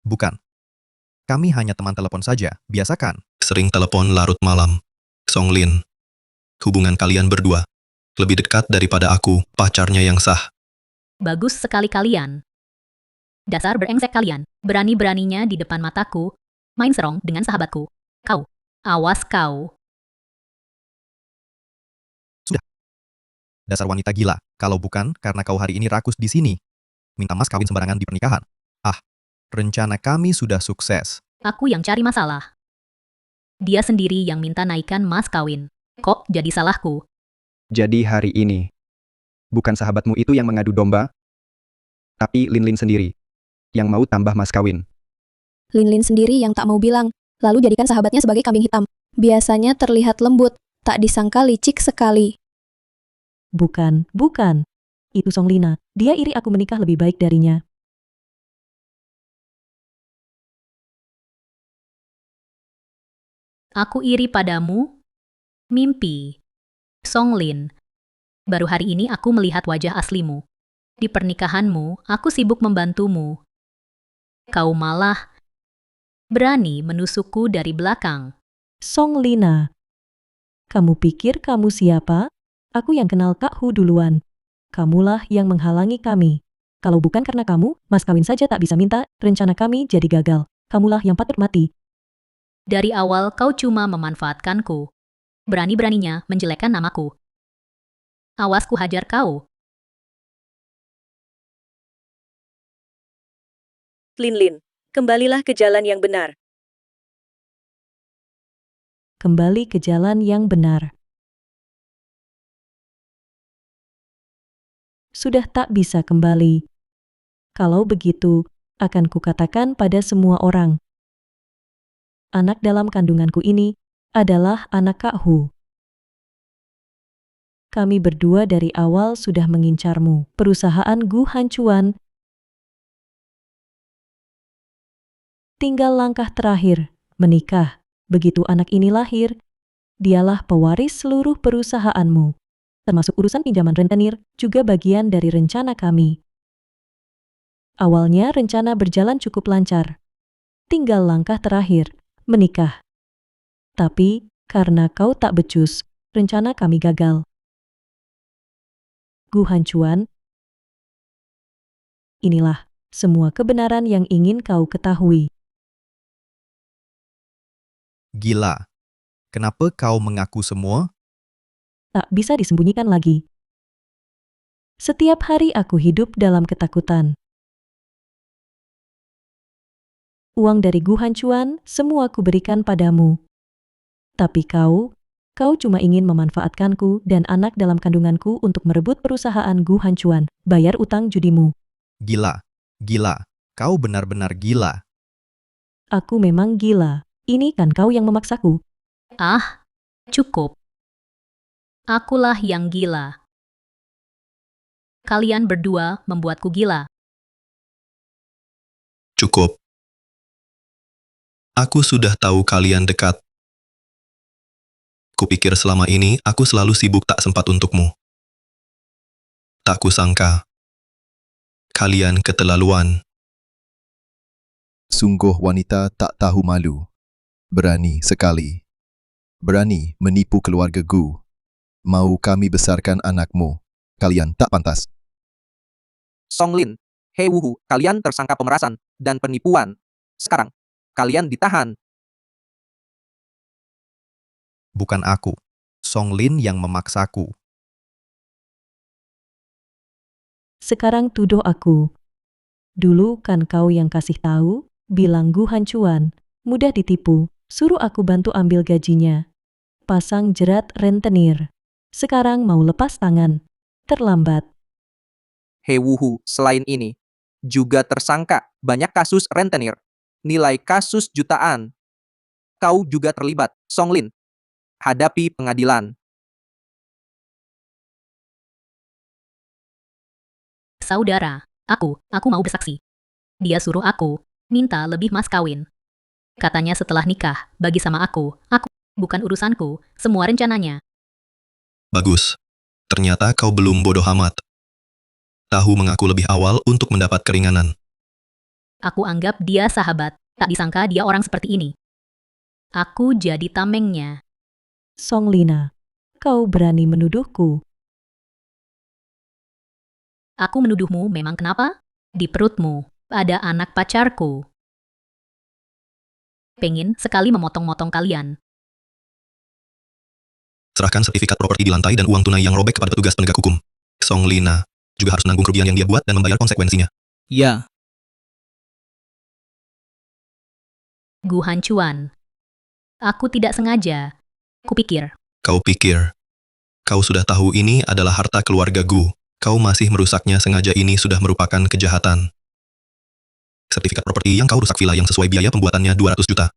Bukan. Kami hanya teman telepon saja, biasa kan? Sering telepon larut malam. Song Lin. Hubungan kalian berdua lebih dekat daripada aku, pacarnya yang sah. Bagus sekali kalian. Dasar berengsek kalian, berani-beraninya di depan mataku, main serong dengan sahabatku. Kau, awas kau. Dasar wanita gila, kalau bukan karena kau hari ini rakus di sini. Minta mas kawin sembarangan di pernikahan. Ah, rencana kami sudah sukses. Aku yang cari masalah. Dia sendiri yang minta naikkan mas kawin. Kok jadi salahku? Jadi hari ini, bukan sahabatmu itu yang mengadu domba, tapi Lin sendiri, yang mau tambah mas kawin. Lin sendiri yang tak mau bilang, lalu jadikan sahabatnya sebagai kambing hitam. Biasanya terlihat lembut, tak disangka licik sekali. Bukan. Itu Song Lina. Dia iri aku menikah lebih baik darinya. Aku iri padamu? Mimpi. Song Lin. Baru hari ini aku melihat wajah aslimu. Di pernikahanmu, aku sibuk membantumu. Kau malah berani menusukku dari belakang. Song Lina. Kamu pikir kamu siapa? Aku yang kenal Kak Hu duluan. Kamulah yang menghalangi kami. Kalau bukan karena kamu, mas kawin saja tak bisa minta, rencana kami jadi gagal. Kamulah yang patut mati. Dari awal kau cuma memanfaatkanku. Berani-beraninya menjelekkan namaku. Awas ku hajar kau. Lin, kembalilah ke jalan yang benar. Kembali ke jalan yang benar. Sudah tak bisa kembali. Kalau begitu, akan kukatakan pada semua orang. Anak dalam kandunganku ini adalah anak Kak Hu. Kami berdua dari awal sudah mengincarmu. Perusahaan Gu Hancuan tinggal langkah terakhir, menikah. Begitu anak ini lahir, dialah pewaris seluruh perusahaanmu. Termasuk urusan pinjaman rentenir, juga bagian dari rencana kami. Awalnya rencana berjalan cukup lancar. Tinggal langkah terakhir, menikah. Tapi, karena kau tak becus, rencana kami gagal. Gu Hancuan, inilah semua kebenaran yang ingin kau ketahui. Gila. Kenapa kau mengaku semua? Tak bisa disembunyikan lagi. Setiap hari aku hidup dalam ketakutan. Uang dari Gu Hancuan semua kuberikan padamu. Tapi kau cuma ingin memanfaatkanku dan anak dalam kandunganku untuk merebut perusahaan Gu Hancuan, bayar utang judimu. Gila. Kau benar-benar gila. Aku memang gila. Ini kan kau yang memaksaku. Ah, cukup. Akulah yang gila. Kalian berdua membuatku gila. Cukup. Aku sudah tahu kalian dekat. Kupikir selama ini aku selalu sibuk tak sempat untukmu. Tak kusangka. Kalian keterlaluan. Sungguh wanita tak tahu malu. Berani sekali. Berani menipu keluarga Gu. Mau kami besarkan anakmu. Kalian tak pantas. Song Lin, He Wuhu, kalian tersangka pemerasan dan penipuan. Sekarang, kalian ditahan. Bukan aku. Song Lin yang memaksaku. Sekarang tuduh aku. Dulu kan kau yang kasih tahu, bilang Gu Hancuan, mudah ditipu, suruh aku bantu ambil gajinya. Pasang jerat rentenir. Sekarang mau lepas tangan. Terlambat. He Wuhu, selain ini, juga tersangka banyak kasus rentenir. Nilai kasus jutaan. Kau juga terlibat, Song Lin. Hadapi pengadilan. Saudara, aku mau bersaksi. Dia suruh aku minta lebih mas kawin. Katanya setelah nikah, bagi sama aku, bukan urusanku, semua rencananya. Bagus. Ternyata kau belum bodoh amat. Tahu mengaku lebih awal untuk mendapat keringanan. Aku anggap dia sahabat, tak disangka dia orang seperti ini. Aku jadi tamengnya. Song Lina, Kau berani menuduhku. Aku menuduhmu memang kenapa? Di perutmu ada anak pacarku. Pengen sekali memotong-motong kalian. Serahkan sertifikat properti di lantai dan uang tunai yang robek kepada petugas penegak hukum. Song Lina juga harus menanggung kerugian yang dia buat dan membayar konsekuensinya. Ya, Gu Hancuan. Aku tidak sengaja. Kupikir, Kau pikir, kau sudah tahu ini adalah harta keluarga Gu. Kau masih merusaknya sengaja, ini sudah merupakan kejahatan. Sertifikat properti yang kau rusak, villa yang sesuai biaya pembuatannya 200 juta.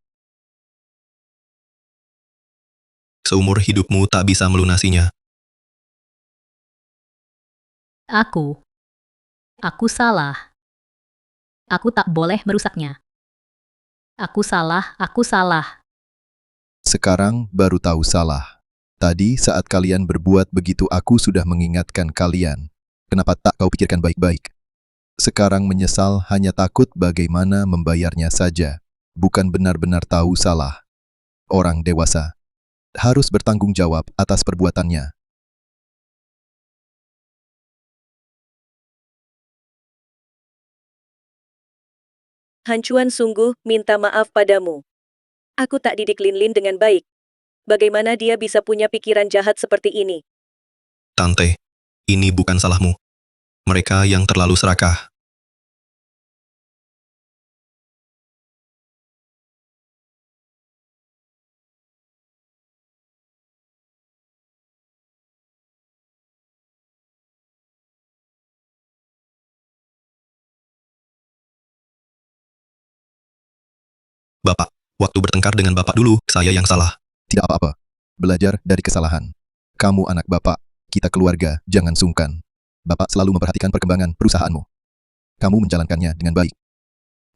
Seumur hidupmu tak bisa melunasinya. aku salah. Aku tak boleh merusaknya. Aku salah, aku salah. Sekarang baru tahu salah. Tadi saat kalian berbuat begitu aku sudah mengingatkan kalian. Kenapa tak kau pikirkan baik-baik? Sekarang menyesal hanya takut bagaimana membayarnya saja. Bukan benar-benar tahu salah. Orang dewasa harus bertanggung jawab atas perbuatannya. Hancuan sungguh minta maaf padamu. Aku tak didik Linlin dengan baik. Bagaimana dia bisa punya pikiran jahat seperti ini? Tante, ini bukan salahmu. Mereka yang terlalu serakah. Bapak, waktu bertengkar dengan Bapak dulu, saya yang salah. Tidak apa-apa. Belajar dari kesalahan. Kamu anak Bapak, kita keluarga, jangan sungkan. Bapak selalu memperhatikan perkembangan perusahaanmu. Kamu menjalankannya dengan baik.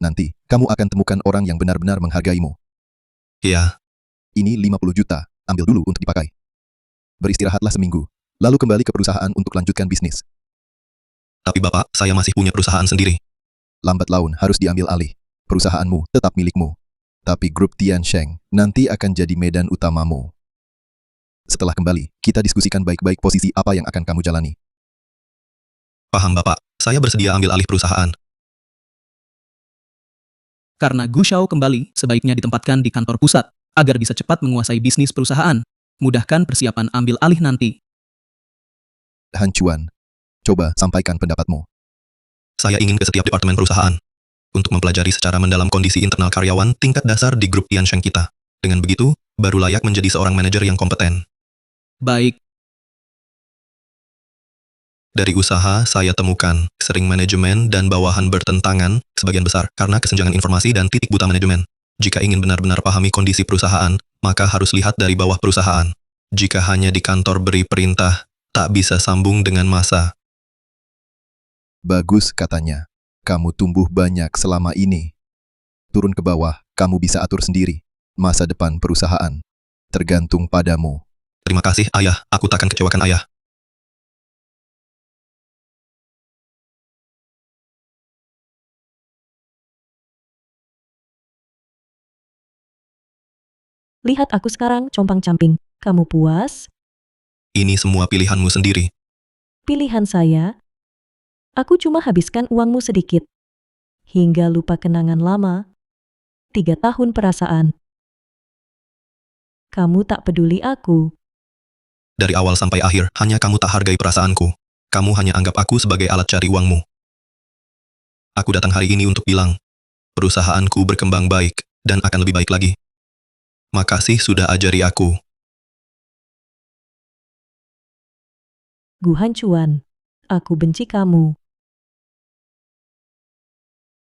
Nanti, kamu akan temukan orang yang benar-benar menghargaimu. Ya, Ini 50 juta, ambil dulu untuk dipakai. Beristirahatlah seminggu, lalu kembali ke perusahaan untuk lanjutkan bisnis. tapi Bapak, saya masih punya perusahaan sendiri. Lambat laun harus diambil alih. Perusahaanmu tetap milikmu. Tapi grup Tiansheng nanti akan jadi medan utamamu. Setelah kembali, kita diskusikan baik-baik posisi apa yang akan kamu jalani. Paham Bapak, saya bersedia ambil alih perusahaan. Karena Gu Shao kembali, sebaiknya ditempatkan di kantor pusat, agar bisa cepat menguasai bisnis perusahaan. Mudahkan persiapan ambil alih nanti. Hancuan, coba sampaikan pendapatmu. Saya ingin ke setiap departemen perusahaan untuk mempelajari secara mendalam kondisi internal karyawan tingkat dasar di grup Tiansheng kita. Dengan begitu, baru layak menjadi seorang manajer yang kompeten. Baik, Dari usaha, saya temukan sering manajemen dan bawahan bertentangan, sebagian besar karena kesenjangan informasi dan titik buta manajemen. Jika ingin benar-benar pahami kondisi perusahaan, maka harus lihat dari bawah perusahaan. Jika hanya di kantor beri perintah, tak bisa sambung dengan massa. Bagus katanya. Kamu tumbuh banyak selama ini. Turun ke bawah, kamu bisa atur sendiri. Masa depan perusahaan tergantung padamu. Terima kasih, Ayah. Aku takkan kecewakan Ayah. Lihat aku sekarang compang-camping. Kamu puas? Ini semua pilihanmu sendiri. Pilihan saya? Aku cuma habiskan uangmu sedikit. Hingga lupa kenangan lama. 3 tahun perasaan. Kamu tak peduli aku. Dari awal sampai akhir, hanya kamu tak hargai perasaanku. Kamu hanya anggap aku sebagai alat cari uangmu. Aku datang hari ini untuk bilang, perusahaanku berkembang baik, dan akan lebih baik lagi. Makasih sudah ajari aku. Gu Hancuan, aku benci kamu.